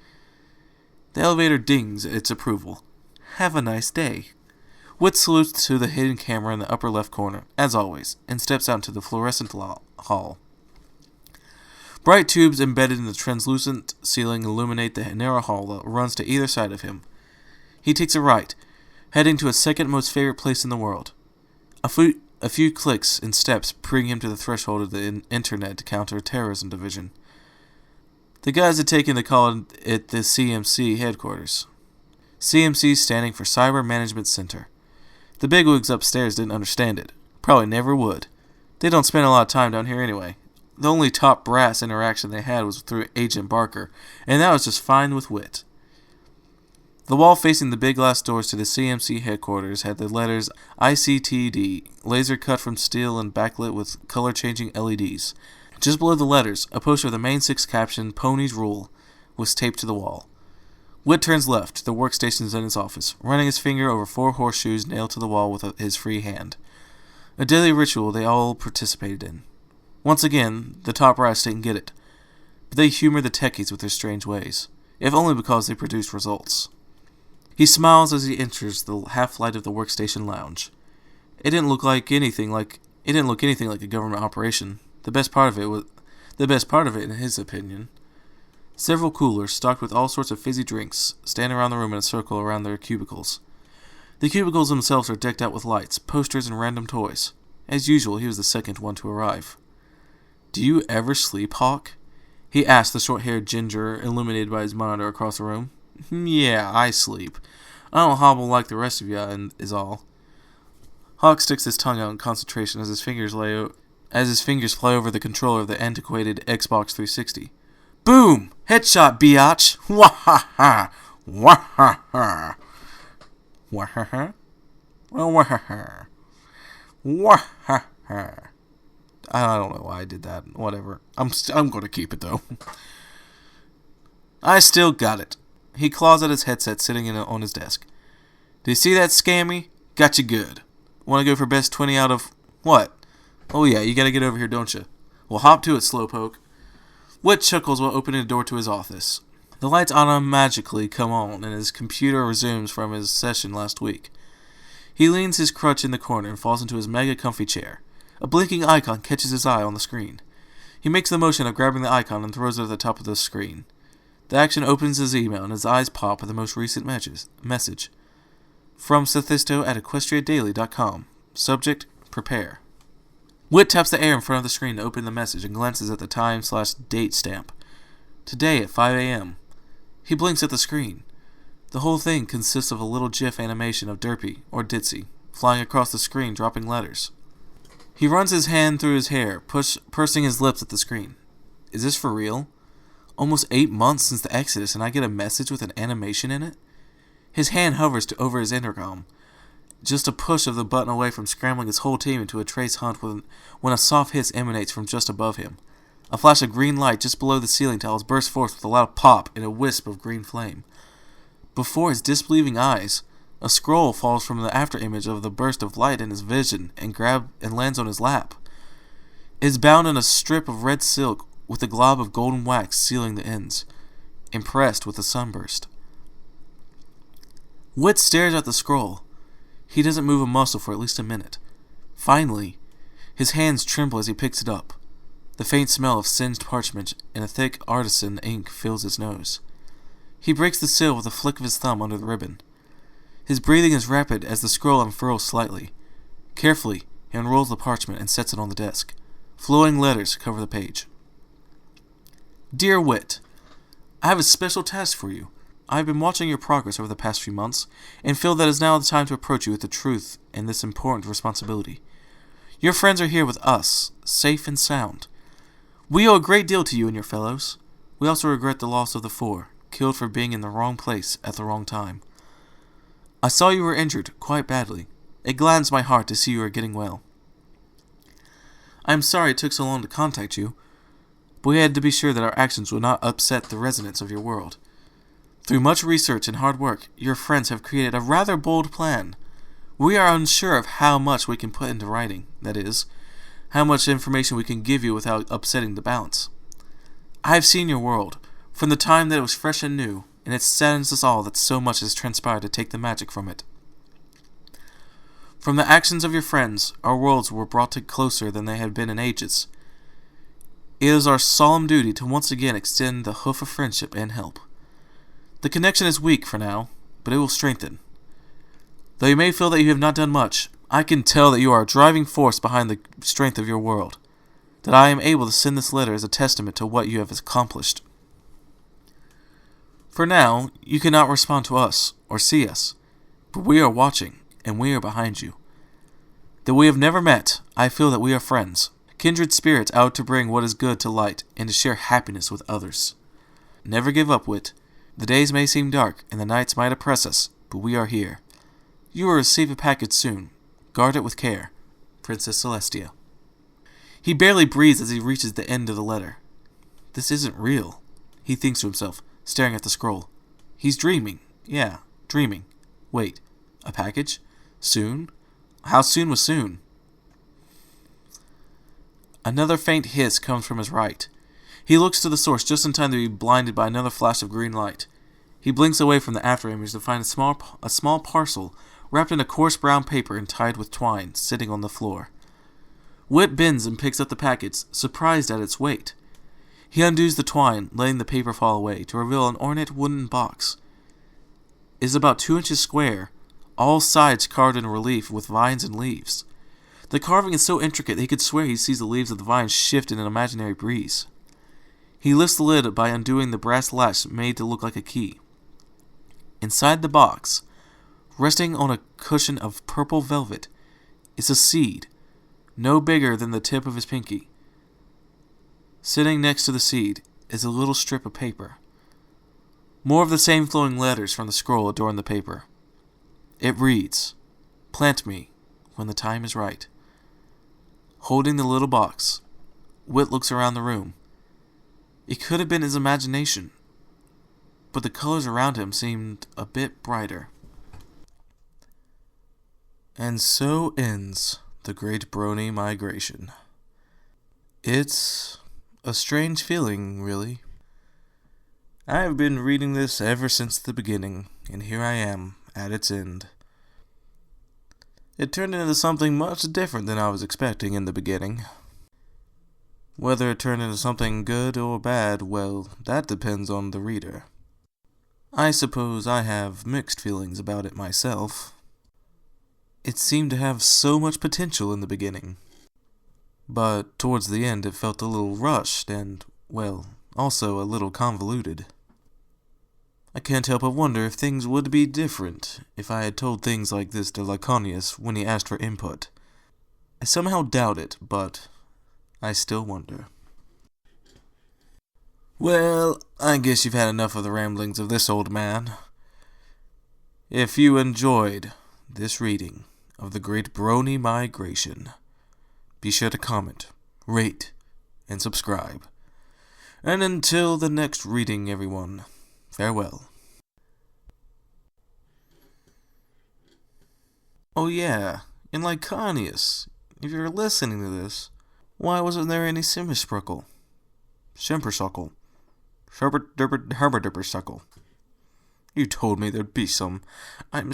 The elevator dings its approval. Have a nice day. Whit salutes to the hidden camera in the upper left corner, as always, and steps out into the fluorescent hall. Bright tubes embedded in the translucent ceiling illuminate the narrow hall that runs to either side of him. He takes a right, heading to his second most favorite place in the world. A few clicks and steps bring him to the threshold of the Internet Counter-Terrorism Division. The guys had taken the call at the CMC headquarters. CMC standing for Cyber Management Center. The bigwigs upstairs didn't understand it. Probably never would. They don't spend a lot of time down here anyway. The only top brass interaction they had was through Agent Barker, and that was just fine with Whit. The wall facing the big glass doors to the CMC headquarters had the letters ICTD, laser cut from steel and backlit with color-changing LEDs. Just below the letters, a poster of the main 6 caption, Ponies Rule, was taped to the wall. Whit turns left to the workstations in his office, running his finger over 4 horseshoes nailed to the wall with his free hand. A daily ritual they all participated in. Once again, the top brass didn't get it, but they humored the techies with their strange ways, if only because they produced results. He smiles as he enters the half-light of the workstation lounge. It didn't look anything like a government operation. The best part of it, in his opinion. Several coolers stocked with all sorts of fizzy drinks stand around the room in a circle around their cubicles. The cubicles themselves are decked out with lights, posters, and random toys. As usual, he was the second one to arrive. Do you ever sleep, Hawk? He asked the short-haired ginger, illuminated by his monitor across the room. Yeah, I sleep. I don't hobble like the rest of ya, is all. Hawk sticks his tongue out in concentration as his fingers fly over the controller of the antiquated Xbox 360. Boom! Headshot, biatch! Wah-ha-ha! Wah-ha-ha! Wah-ha-ha! Wah-ha-ha! Wah-ha-ha! I don't know why I did that. Whatever. I'm gonna keep it, though. I still got it. He claws at his headset sitting on his desk. Do you see that, Scammy? Got you good. Want to go for best 20 out of... What? Oh yeah, you gotta get over here, don't you? Well, hop to it, slowpoke. Whit chuckles while opening the door to his office. The lights automatically come on, and his computer resumes from his session last week. He leans his crutch in the corner and falls into his mega comfy chair. A blinking icon catches his eye on the screen. He makes the motion of grabbing the icon and throws it at the top of the screen. The action opens his email, and his eyes pop at the most recent message. From Sethisto at EquestriaDaily.com. Subject, prepare. Whit taps the air in front of the screen to open the message and glances at the time/date stamp. Today at 5 a.m. He blinks at the screen. The whole thing consists of a little GIF animation of Derpy, or Ditzy, flying across the screen, dropping letters. He runs his hand through his hair, pursing his lips at the screen. Is this for real? Almost 8 months since the Exodus, and I get a message with an animation in it? His hand hovers over his intercom, just a push of the button away from scrambling his whole team into a trace hunt when a soft hiss emanates from just above him. A flash of green light just below the ceiling tiles burst forth with a loud pop and a wisp of green flame. Before his disbelieving eyes, a scroll falls from the afterimage of the burst of light in his vision and lands on his lap. It is bound in a strip of red silk with a glob of golden wax sealing the ends, impressed with a sunburst. Wit stares at the scroll. He doesn't move a muscle for at least a minute. Finally, his hands tremble as he picks it up. The faint smell of singed parchment and a thick artisan ink fills his nose. He breaks the seal with a flick of his thumb under the ribbon. His breathing is rapid as the scroll unfurls slightly. Carefully, he unrolls the parchment and sets it on the desk. Flowing letters cover the page. Dear Wit, I have a special task for you. I have been watching your progress over the past few months, and feel that it is now the time to approach you with the truth and this important responsibility. Your friends are here with us, safe and sound. We owe a great deal to you and your fellows. We also regret the loss of the 4, killed for being in the wrong place at the wrong time. I saw you were injured, quite badly. It gladdens my heart to see you are getting well. I am sorry it took so long to contact you, but we had to be sure that our actions would not upset the resonance of your world. Through much research and hard work, your friends have created a rather bold plan. We are unsure of how much we can put into writing, that is, how much information we can give you without upsetting the balance. I have seen your world, from the time that it was fresh and new, and it saddens us all that so much has transpired to take the magic from it. From the actions of your friends, our worlds were brought closer than they had been in ages. It is our solemn duty to once again extend the hoof of friendship and help. The connection is weak for now, but it will strengthen. Though you may feel that you have not done much, I can tell that you are a driving force behind the strength of your world. That I am able to send this letter as a testament to what you have accomplished. For now, you cannot respond to us or see us, but we are watching, and we are behind you. Though we have never met, I feel that we are friends, kindred spirits out to bring what is good to light and to share happiness with others. Never give up, Wit. The days may seem dark, and the nights might oppress us, but we are here. You will receive a package soon. Guard it with care. Princess Celestia. He barely breathes as he reaches the end of the letter. This isn't real, he thinks to himself, staring at the scroll. He's dreaming. Yeah, dreaming. Wait, a package? Soon? How soon was soon? Another faint hiss comes from his right. He looks to the source just in time to be blinded by another flash of green light. He blinks away from the afterimage to find a small parcel wrapped in a coarse brown paper and tied with twine, sitting on the floor. Wit bends and picks up the package, surprised at its weight. He undoes the twine, letting the paper fall away, to reveal an ornate wooden box. It is about 2 inches square, all sides carved in relief with vines and leaves. The carving is so intricate that he could swear he sees the leaves of the vines shift in an imaginary breeze. He lifts the lid by undoing the brass latch made to look like a key. Inside the box, resting on a cushion of purple velvet, is a seed, no bigger than the tip of his pinky. Sitting next to the seed is a little strip of paper. More of the same flowing letters from the scroll adorn the paper. It reads, "Plant me when the time is right." Holding the little box, Wit looks around the room. It could have been his imagination, but the colors around him seemed a bit brighter. And so ends the Great Brony Migration. It's a strange feeling, really. I have been reading this ever since the beginning, and here I am, at its end. It turned into something much different than I was expecting in the beginning. Whether it turned into something good or bad, well, that depends on the reader. I suppose I have mixed feelings about it myself. It seemed to have so much potential in the beginning. But towards the end it felt a little rushed and, well, also a little convoluted. I can't help but wonder if things would be different if I had told things like this to Laconius when he asked for input. I somehow doubt it, but I still wonder. Well, I guess you've had enough of the ramblings of this old man. If you enjoyed this reading of the Great Brony Migration, be sure to comment, rate, and subscribe, And until the next reading, everyone, farewell. Oh yeah, in Lycanius, if you're listening to this, why wasn't there any Simmersprickle? Simpersuckle. Herbert Herberderpersuckle. You told me there'd be some. I'm